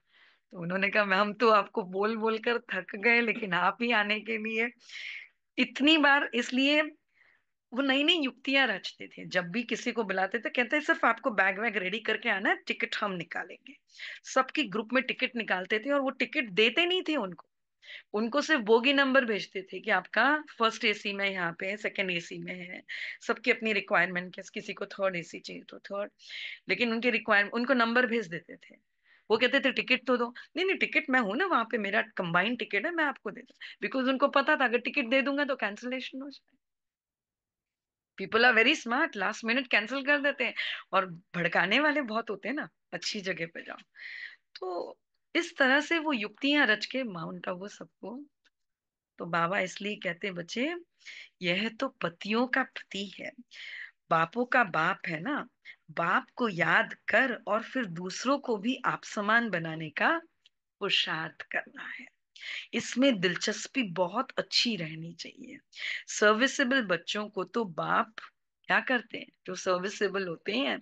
तो उन्होंने कहा हम तो आपको बोल बोल कर थक गए, लेकिन आप ही आने के लिए इतनी बार, इसलिए वो नई नई युक्तियां रचते थे। जब भी किसी को बुलाते थे कहते सिर्फ आपको बैग वैग रेडी करके आना है, टिकट हम निकालेंगे। सबकी ग्रुप में टिकट निकालते थे, और वो टिकट देते नहीं थे उनको, उनको सिर्फ बोगी नंबर भेजते थे कि आपका फर्स्ट एसी में यहाँ पे है, सेकंड एसी में है। सबकी अपनी रिक्वायरमेंट, किसी को थर्ड एसी चाहिए तो थर्ड, लेकिन उनके रिक्वायरमेंट उनको नंबर भेज देते थे। वो कहते थे टिकट तो दो, नहीं नहीं टिकट मैं हूं ना वहां पे, मेरा कंबाइंड टिकट है, मैं आपको दे दूं। बिकॉज उनको पता था अगर टिकट दे दूंगा तो कैंसिलेशन हो जाए। People are very smart, last minute cancel कर देते हैं, और भड़काने वाले बहुत होते हैं ना, अच्छी जगह पे जाओ। तो इस तरह से वो युक्तियां रच के माउंट आबू सबको। तो बाबा इसलिए कहते हैं बच्चे, यह तो पतियों का पति है, बापों का बाप है ना। बाप को याद कर और फिर दूसरों को भी आप समान बनाने का पुरुषार्थ करना है। इसमें दिलचस्पी बहुत अच्छी रहनी चाहिए। सर्विसेबल बच्चों को तो बाप क्या करते हैं, जो सर्विसेबल होते हैं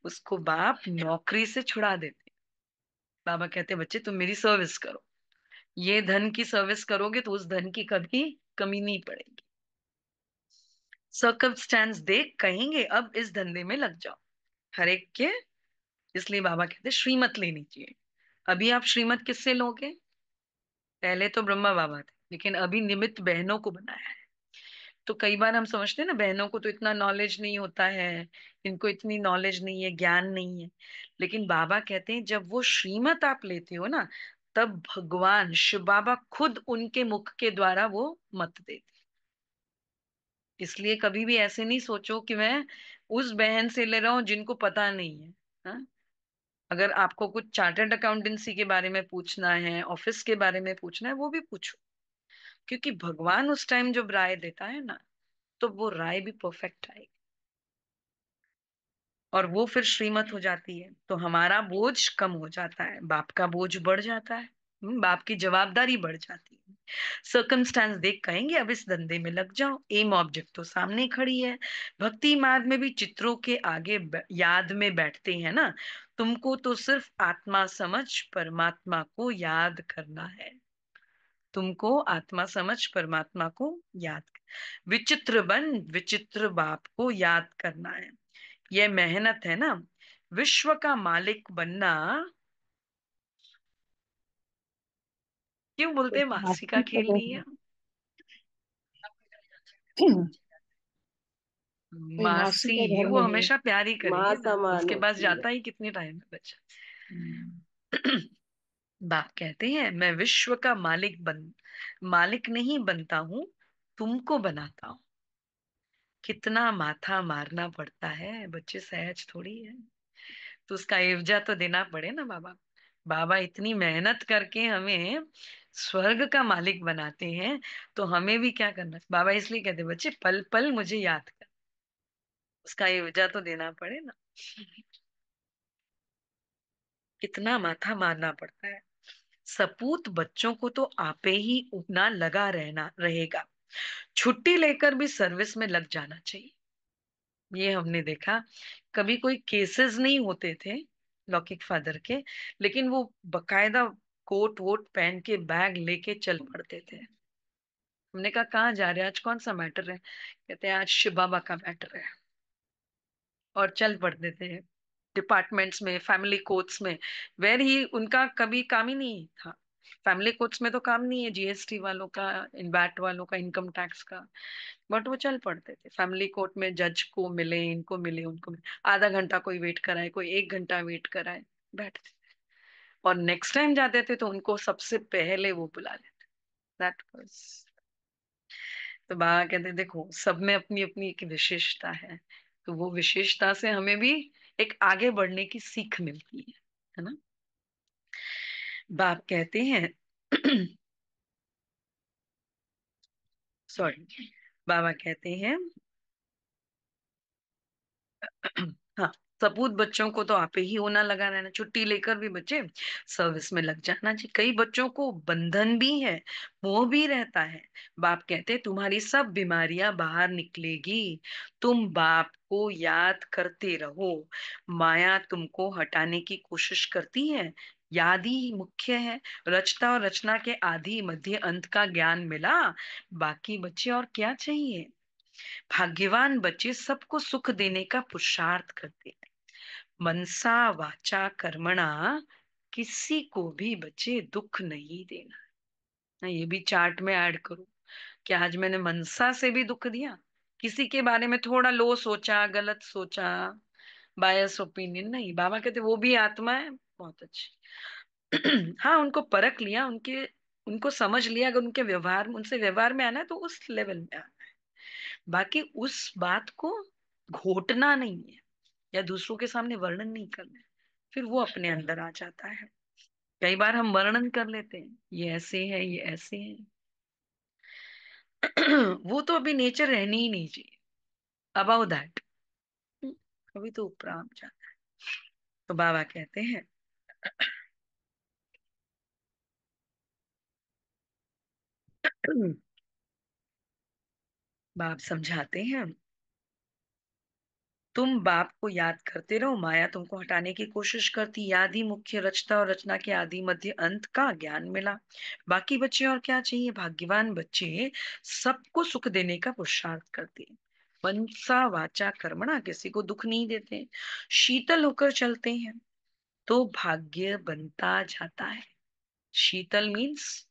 उसको बाप नौकरी से छुड़ा देते हैं। बाबा कहते हैं बच्चे तुम मेरी सर्विस करो, ये धन की सर्विस करोगे तो उस धन की कभी कमी नहीं पड़ेगी। सर्कमस्टेंस देख कहेंगे अब इस धंधे में लग जाओ हर एक के। इसलिए बाबा कहते हैं श्रीमत लेनी चाहिए। अभी आप श्रीमत किससे लोगे? पहले तो ब्रह्मा बाबा थे, लेकिन अभी निमित्त बहनों को बनाया है। तो कई बार हम समझते हैं ना बहनों को तो इतना नॉलेज नहीं होता है, इनको इतनी नॉलेज नहीं है, ज्ञान नहीं है। लेकिन बाबा कहते हैं जब वो श्रीमत आप लेते हो ना, तब भगवान शिव बाबा खुद उनके मुख के द्वारा वो मत देते। इसलिए कभी भी ऐसे नहीं सोचो कि मैं उस बहन से ले रहा हूं जिनको पता नहीं है। हाँ? अगर आपको कुछ चार्टर्ड अकाउंटेंसी के बारे में पूछना है, ऑफिस के बारे में पूछना है, वो भी पूछो। क्योंकि भगवान उस टाइम जब राय देता है ना, तो वो राय भी परफेक्ट आएगी, और वो फिर श्रीमत हो जाती है। तो हमारा बोझ कम हो जाता है, बाप का बोझ बढ़ जाता है। बाप की जवाबदारी बढ़ जाती है। सर्कमस्टांस देख कहेंगे अब इस धंधे में लग जाओ, एम ऑब्जेक्ट तो सामने खड़ी है। भक्ति मार्ग में भी चित्रों के आगे याद में बैठते हैं ना, तुमको तो सिर्फ आत्मा समझ परमात्मा को याद करना है। तुमको आत्मा समझ परमात्मा को विचित्र बन विचित्र बाप को याद करना है। यह मेहनत है ना, विश्व का मालिक बनना। क्यों बोलते हैं मासी का खेल नहीं है? कोई मासी मासी का घर वो नहीं है। हमेशा प्यार ही माँ करेंगे ना, समान उसके पास होती है। जाता ही कितनी टाइम है बच्चा। बाप कहते हैं मैं विश्व का मालिक नहीं बनता हूं, तुमको बनाता हूं। कितना माथा मारना पड़ता है बच्चे, सहज थोड़ी है। तो उसका एवजा तो देना पड़े ना बाबा। बाबा इतनी मेहनत करके हमें स्वर्ग का मालिक बनाते हैं, तो हमें भी क्या करना। बाबा इसलिए कहते बच्चे पल पल मुझे याद कर, उसका एवजा तो देना पड़े ना। कितना माथा मारना पड़ता है। सपूत बच्चों को तो आपे ही उठना लगा रहना रहेगा, छुट्टी लेकर भी सर्विस में लग जाना चाहिए। ये हमने देखा। कभी कोई केसेस नहीं होते थे लौकिक फादर के, लेकिन वो बकायदा कोट वोट पहन के बैग लेके चल पड़ते थे। हमने कहा कहाँ जा रहे हैं, आज कौन सा मैटर है? कहते हैं आज शिव बाबा का मैटर है। और चल पड़ते थे डिपार्टमेंट्स में, फैमिली कोर्ट्स में। वेर ही उनका कभी काम ही नहीं था। फैमिली कोर्ट्स में तो काम नहीं है जीएसटी वालों का, इनवैट वालों का, इनकम टैक्स का। बट वो चल पड़ते थे फैमिली कोर्ट में, जज को मिले, इनको मिले, उनको मिले। आधा घंटा कोई वेट कराए, कोई 1 घंटा वेट कराए, बैठते थे। और नेक्स्ट टाइम जाते थे तो उनको सबसे पहले वो बुला लेते। That was. तो बाबा कहते देखो सब में अपनी अपनी एक विशेषता है, तो वो विशेषता से हमें भी एक आगे बढ़ने की सीख मिलती है ना। बाप कहते हैं सॉरी, बाबा कहते हैं हाँ, सपूत बच्चों को तो आपे ही होना लगा रहना, छुट्टी लेकर भी बच्चे सर्विस में लग जाना चाहिए। कई बच्चों को बंधन भी है, मोह भी रहता है। बाप कहते तुम्हारी सब बीमारियां बाहर निकलेगी, तुम बाप को याद करते रहो। माया तुमको हटाने की कोशिश करती है, याद ही मुख्य है। रचता और रचना के आदि मध्य अंत का ज्ञान मिला, बाकी बच्चे और क्या चाहिए। भाग्यवान बच्चे सबको सुख देने का पुरुषार्थ करते हैं। मनसा वाचा कर्मणा, किसी को भी बच्चे दुख नहीं देना। ना, ये भी चार्ट में ऐड करो कि आज मैंने मनसा से भी दुख दिया, किसी के बारे में थोड़ा लो सोचा, गलत सोचा, बायस ओपिनियन नहीं। बाबा कहते वो भी आत्मा है, बहुत अच्छी। हाँ, उनको परख लिया, उनको समझ लिया। अगर उनके व्यवहार, उनसे व्यवहार में आना है तो उस लेवल में आना। बाकी उस बात को घोटना नहीं है, या दूसरों के सामने वर्णन नहीं करना है, फिर वो अपने अंदर आ जाता है। कई बार हम वर्णन कर लेते हैं, ये ऐसे है, ये ऐसे है। वो तो अभी नेचर रहनी ही नहीं चाहिए, अबाउट दैट। अभी तो ऊपर आप जाता है। तो बाबा कहते हैं बाप समझाते हैं तुम बाप को याद करते रहो, माया तुमको हटाने की कोशिश करती, याद ही मुख्य। रचता और रचना के आदि मध्य अंत का ज्ञान मिला, बाकी बच्चे और क्या चाहिए। भाग्यवान बच्चे सबको सुख देने का पुरुषार्थ करते हैं। मनसा वाचा कर्मणा, किसी को दुख नहीं देते, शीतल होकर चलते हैं, तो भाग्य बनता जाता है। शीतल मीन्स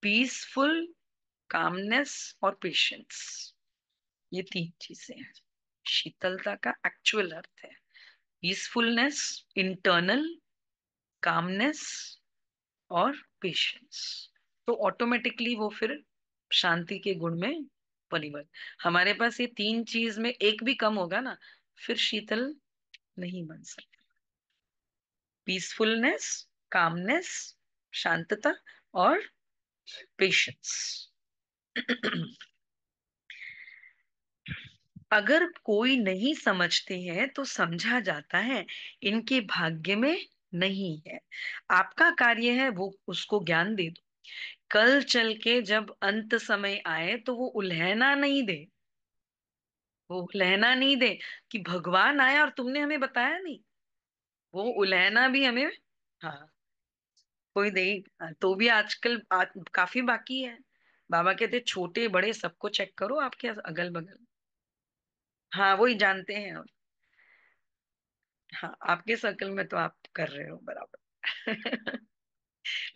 पीसफुल, कामनेस और पेशेंस। ये 3 चीजें हैं। शीतलता का एक्चुअल अर्थ है पीसफुलनेस, इंटरनल कामनेस और पेशेंस। तो ऑटोमेटिकली वो फिर शांति के गुण में परिवर्त। हमारे पास ये तीन चीज में एक भी कम होगा ना, फिर शीतल नहीं बन सकता। पीसफुलनेस, कामनेस, शांतता और पेशेंस। अगर कोई नहीं समझते हैं तो समझा जाता है इनके भाग्य में नहीं है। आपका कार्य है वो उसको ज्ञान दे दो। कल चल के जब अंत समय आए तो वो उल्हना नहीं दे। वो उल्हना नहीं दे कि भगवान आया और तुमने हमें बताया नहीं। वो उल्हना भी हमें, हाँ, कोई दे। तो भी आजकल काफी बाकी है। बाबा कहते छोटे बड़े सबको चेक करो आपके अगल बगल। हाँ, वही जानते हैं हम। हाँ, आपके सर्कल में तो आप कर रहे हो बराबर।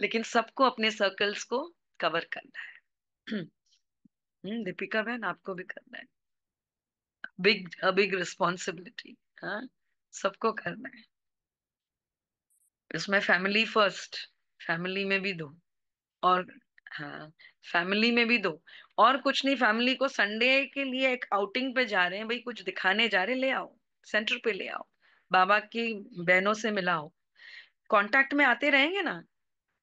लेकिन सबको अपने सर्कल्स को कवर करना है। दीपिका बहन, आपको भी करना है। Big responsibility. हाँ, सबको करना है। इसमें फैमिली फर्स्ट। फैमिली में भी दो। और हाँ, फैमिली में भी दो। और कुछ नहीं, फैमिली को संडे के लिए एक आउटिंग पे जा रहे हैं भाई, कुछ दिखाने जा रहे हैं, ले आओ। सेंटर पे ले आओ। बाबा की बहनों से मिलाओ। कांटेक्ट में आते रहेंगे ना,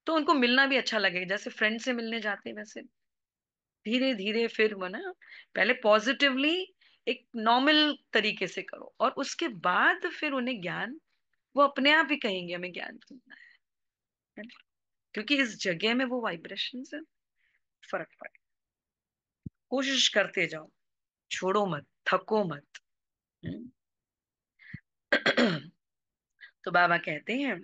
तो उनको मिलना भी अच्छा लगेगा। जैसे फ्रेंड से मिलने जाते हैं वैसे धीरे धीरे फिर वो ना, पहले पॉजिटिवली एक नॉर्मल तरीके से करो, और उसके बाद फिर उन्हें ज्ञान, वो अपने आप ही कहेंगे हमें ज्ञान सुनना है। क्योंकि इस जगह में वो वाइब्रेशन से फर्क पड़े। कोशिश करते जाओ, छोड़ो मत, थको मत। हम्म। तो बाबा कहते हैं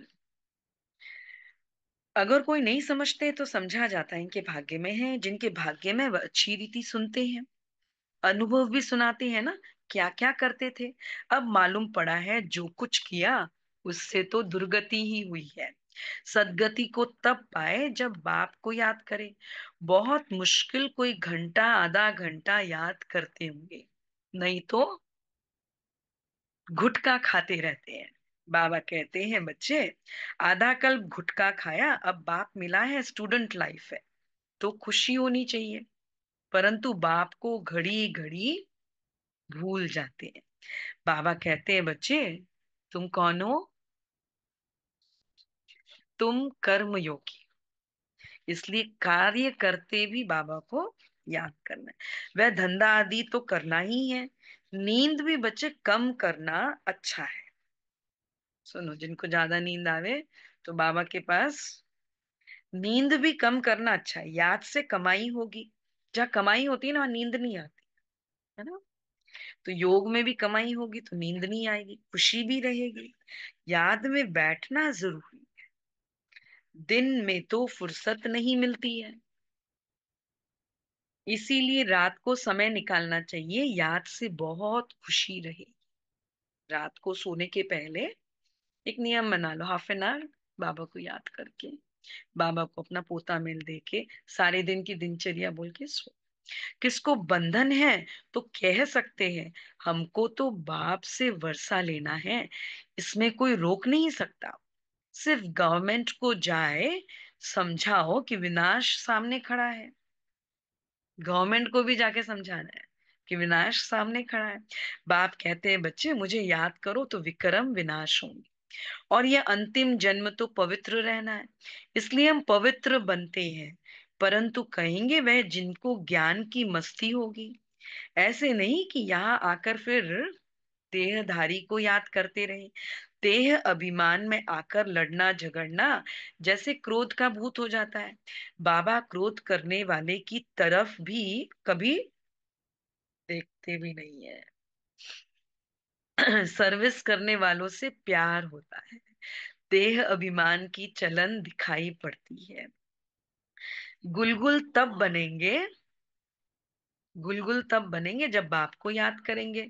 अगर कोई नहीं समझते तो समझा जाता है इनके भाग्य में है। जिनके भाग्य में वह अच्छी रीति सुनते हैं, अनुभव भी सुनाते हैं ना, क्या क्या करते थे। अब मालूम पड़ा है जो कुछ किया उससे तो दुर्गति ही हुई है। सदगति को तब पाए जब बाप को याद करे। बहुत मुश्किल कोई घंटा आधा घंटा याद करते होंगे, नहीं तो गुटखा खाते रहते हैं। बाबा कहते हैं बच्चे, आधा कल गुटखा खाया, अब बाप मिला है, स्टूडेंट लाइफ है तो खुशी होनी चाहिए। परंतु बाप को घड़ी घड़ी भूल जाते हैं। बाबा कहते हैं बच्चे, तुम कौन हो? तुम कर्म योगी। इसलिए कार्य करते भी बाबा को याद करना है। वह धंधा आदि तो करना ही है। नींद भी बच्चे कम करना अच्छा है। सुनो, जिनको ज्यादा नींद आवे तो बाबा के पास, नींद भी कम करना अच्छा है। याद से कमाई होगी। जहाँ कमाई होती है ना, वहाँ नींद नहीं आती है ना। तो योग में भी कमाई होगी तो नींद नहीं आएगी, खुशी भी रहेगी। याद में बैठना जरूरी। दिन में तो फुर्सत नहीं मिलती है, इसीलिए रात को समय निकालना चाहिए। याद से बहुत खुशी रहे। रात को सोने के पहले एक नियम बना लो, हाफ एन आवर बाबा को याद करके, बाबा को अपना पोता मेल दे के, सारे दिन की दिनचर्या बोल के सो। किसको बंधन है तो कह सकते हैं, हमको तो बाप से वर्षा लेना है, इसमें कोई रोक नहीं सकता। सिर्फ गवर्नमेंट को जाए समझाओ कि विनाश सामने खड़ा है। गवर्नमेंट को भी जाके समझाना है कि विनाश सामने खड़ा है। बाप कहते हैं बच्चे, मुझे याद करो तो विक्रम विनाश होंगे, और ये अंतिम जन्म तो पवित्र रहना है। इसलिए हम पवित्र बनते हैं। परंतु कहेंगे वह जिनको ज्ञान की मस्ती होगी। ऐसे नहीं कि यहाँ आकर फिर देहधारी को याद करते रहे। देह अभिमान में आकर लड़ना झगड़ना जैसे क्रोध का भूत हो जाता है। बाबा क्रोध करने वाले की तरफ भी कभी देखते भी नहीं है। सर्विस करने वालों से प्यार होता है। देह अभिमान की चलन दिखाई पड़ती है। गुलगुल तब बनेंगे, गुलगुल तब बनेंगे जब बाप को याद करेंगे।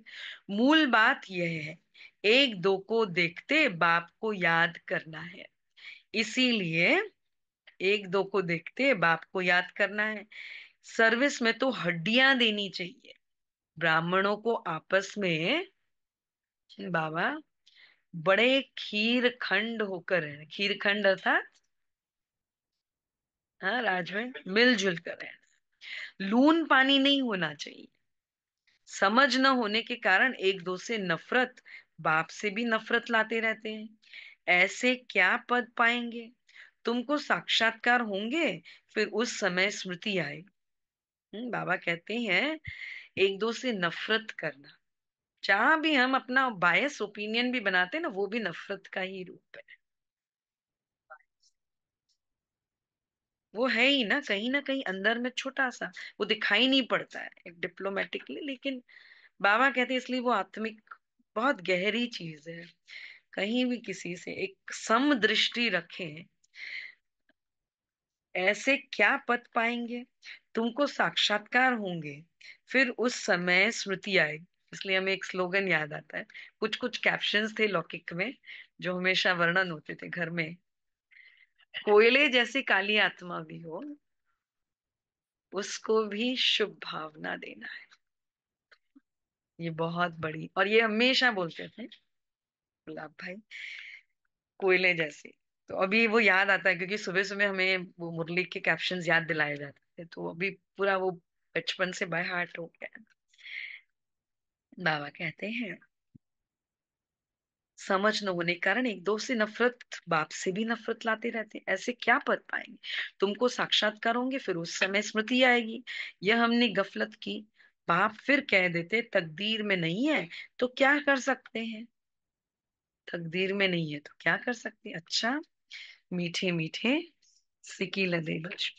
मूल बात यह है, एक दो को देखते बाप को याद करना है। इसीलिए एक दो को देखते बाप को याद करना है। सर्विस में तो हड्डियां देनी चाहिए। ब्राह्मणों को आपस में बाबा बड़े खीर खंड होकर है। खीर खंड अर्थात हाँ राज में मिलजुल कर रहना। लून पानी नहीं होना चाहिए। समझ न होने के कारण एक दो से नफरत, बाप से भी नफरत लाते रहते हैं। ऐसे क्या पद पाएंगे? तुमको साक्षात्कार होंगे, फिर उस समय स्मृति आए। बाबा कहते हैं एक दो से नफरत करना, जहां भी हम अपना बायस ओपिनियन भी बनाते हैं ना, वो भी नफरत का ही रूप है। वो है ही ना कहीं अंदर में छोटा सा, वो दिखाई नहीं पड़ता है एक डिप्लोमेटिकली, लेकिन बाबा कहते हैं इसलिए वो आत्मिक बहुत गहरी चीज है। कहीं भी किसी से एक सम दृष्टि रखें। ऐसे क्या पद पाएंगे? तुमको साक्षात्कार होंगे, फिर उस समय स्मृति आएगी। इसलिए हमें एक स्लोगन याद आता है। कुछ कुछ कैप्शंस थे लौकिक में जो हमेशा वर्णन होते थे घर में। कोयले जैसी काली आत्मा भी हो, उसको भी शुभ भावना देना है। ये बहुत बड़ी, और ये हमेशा बोलते थे गुलाब भाई, कोयले जैसे। तो अभी वो याद आता है क्योंकि सुबह सुबह हमें वो मुरली के कैप्शंस याद दिलाए जाते थे, तो अभी पूरा वो बचपन से बाय हार्ट हो गया। बाबा कहते हैं समझ न होने के कारण एक दो से नफरत, बाप से भी नफरत लाते रहते हैं। ऐसे क्या पद पाएंगे? तुमको साक्षात्कार होंगे, फिर उस समय स्मृति आएगी, यह हमने गफलत की। बाप फिर कह देते तकदीर में नहीं है तो क्या कर सकते हैं? तकदीर में नहीं है तो क्या कर सकते हैं? अच्छा, मीठे मीठे सिकी लदे बच।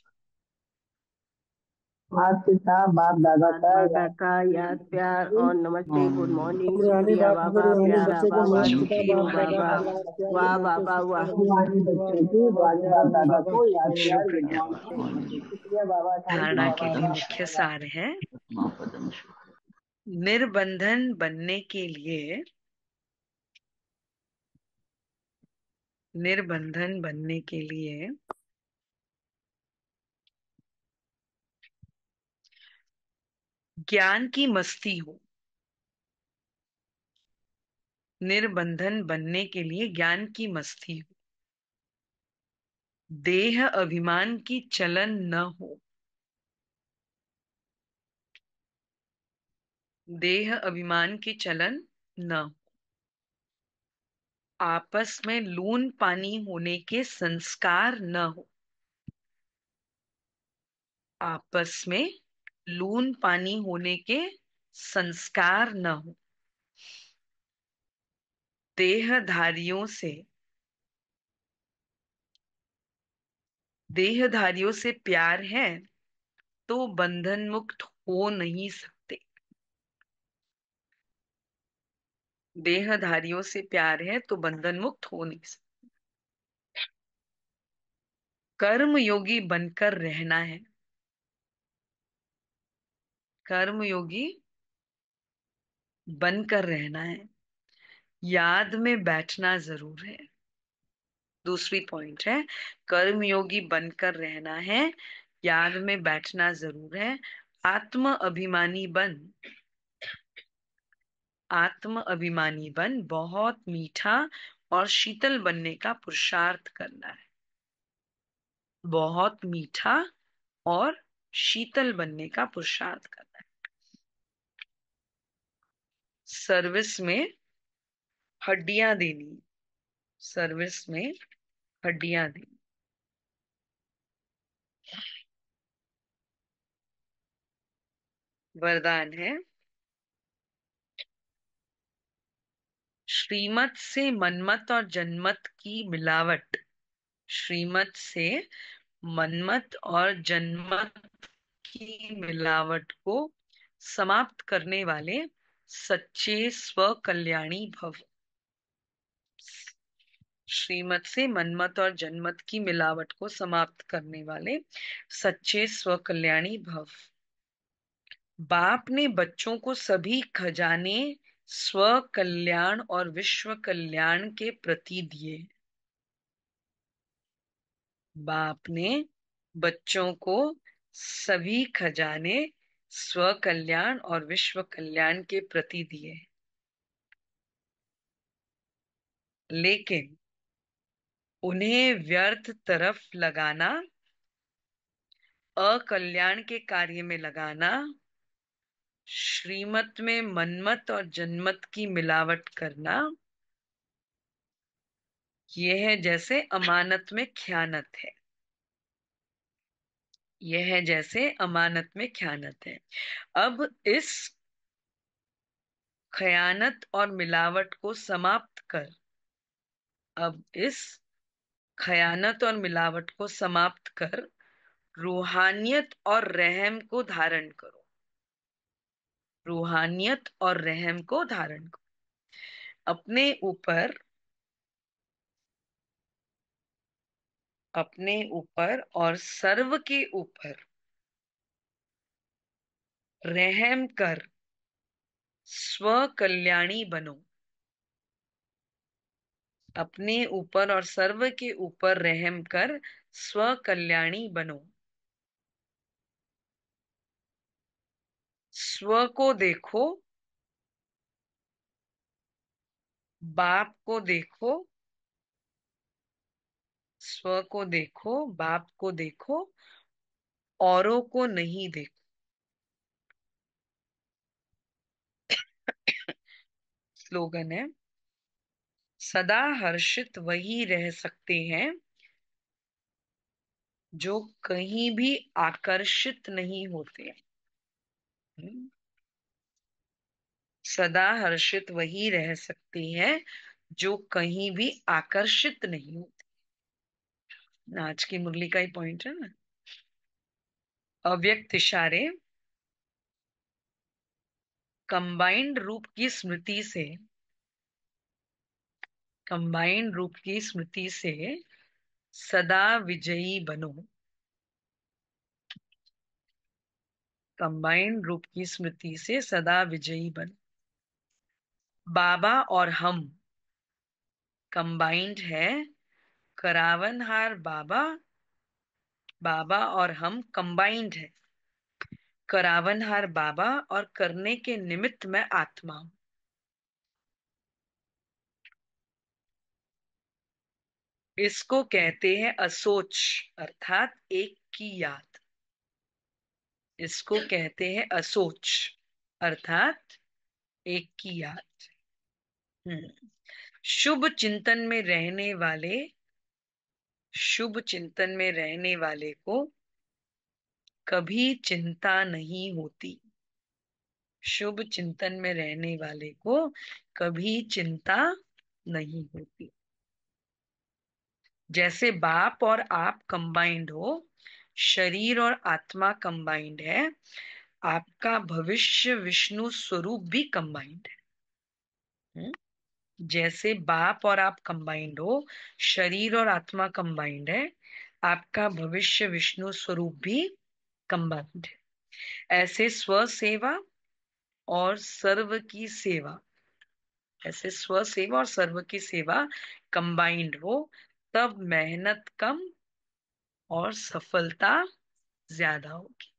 माता पिता बाप दादा बाप का दादा याद का याद प्यार और नमस्ते, गुड मॉर्निंग, रूहानी शुक्रिया बाप बाबा, रूहानी प्यारा बच्चे को बाबा, माता बच्चों पिता की थैंक यू बाप दादा बाबा। का रूहानी लाड प्यार वाह नमस्ते बाबा वाह। शुक्रिया रूहानी बाबा बच्चों की बाबा रूहानी प्यारा बाप दादा बाबा को याद प्यार गुड शुक्रिया। मॉर्निंग। शुक्रिया बाबा, थैंक यू धारणा के बाबा। लिए मुख्य सार है निर्बंधन बनने के लिए, निर्बंधन बनने के लिए ज्ञान की मस्ती हो। निर्बंधन बनने के लिए ज्ञान की मस्ती हो। देह अभिमान की चलन न हो। देह अभिमान की चलन न हो। आपस में लून पानी होने के संस्कार न हो। आपस में लून पानी होने के संस्कार न हो। देहधारियों से, देहधारियों से प्यार है तो बंधन मुक्त हो नहीं सकते। देहधारियों से प्यार है तो बंधन मुक्त हो नहीं सकते। कर्म योगी बनकर रहना है। कर्म योगी बनकर रहना है। याद में बैठना जरूर है। दूसरी पॉइंट है, कर्म योगी बनकर रहना है, याद में बैठना जरूर है। आत्म अभिमानी बन, आत्म अभिमानी बन बहुत मीठा और शीतल बनने का पुरुषार्थ करना है। बहुत मीठा और शीतल बनने का पुरुषार्थ करना है। सर्विस में हड्डियां देनी, सर्विस में हड्डियां देनी। वरदान है श्रीमत से मनमत और जन्मत की मिलावट। श्रीमत से मनमत और जन्मत की मिलावट को समाप्त करने वाले सच्चे स्व कल्याणी भव। श्रीमत से मनमत और जन्मत की मिलावट को समाप्त करने वाले सच्चे स्व कल्याणी भव। बाप ने बच्चों को सभी खजाने स्व कल्याण और विश्व कल्याण के प्रति दिए। बाप ने बच्चों को सभी खजाने स्व कल्याण और विश्व कल्याण के प्रति दिए, लेकिन उन्हें व्यर्थ तरफ लगाना अकल्याण के कार्य में लगाना, श्रीमत में मनमत और जनमत की मिलावट करना, यह जैसे अमानत में ख्यानत है। यह जैसे अमानत में ख्यानत है। अब इस खयानत और मिलावट को समाप्त कर, अब इस खयानत और मिलावट को समाप्त कर रूहानियत और रहम को धारण करो। रूहानियत और रहम को धारण करो। अपने ऊपर और सर्व के ऊपर रहम कर स्व कल्याणी बनो। अपने ऊपर और सर्व के ऊपर रहम कर स्व कल्याणी बनो। स्व को देखो, बाप को देखो, स्व को देखो, बाप को देखो, औरों को नहीं देखो। स्लोगन है, सदा हर्षित वही रह सकते हैं जो कहीं भी आकर्षित नहीं होते। सदा हर्षित वही रह सकते हैं जो कहीं भी आकर्षित नहीं होते। आज की मुरली का ही पॉइंट है ना। अव्यक्त इशारे कंबाइंड रूप की स्मृति से, कंबाइंड रूप की स्मृति से सदा विजयी बनो। कंबाइंड रूप की स्मृति से सदा विजयी बनो। बाबा और हम कंबाइंड है। करावनहार बाबा, बाबा और हम कंबाइंड है। करावनहार बाबा और करने के निमित्त में आत्मा हूं। इसको कहते हैं असोच, अर्थात एक की याद। इसको कहते हैं असोच, अर्थात एक की याद। शुभ चिंतन में रहने वाले, शुभ चिंतन में रहने वाले को कभी चिंता नहीं होती। शुभ चिंतन में रहने वाले को कभी चिंता नहीं होती। जैसे बाप और आप कंबाइंड हो, शरीर और आत्मा कंबाइंड है, आपका भविष्य विष्णु स्वरूप भी कंबाइंड है। जैसे बाप और आप कंबाइंड हो, शरीर और आत्मा कंबाइंड है, आपका भविष्य विष्णु स्वरूप भी कंबाइंड है। ऐसे स्व सेवा और सर्व की सेवा, ऐसे स्व सेवा और सर्व की सेवा कंबाइंड हो, तब मेहनत कम और सफलता ज्यादा होगी।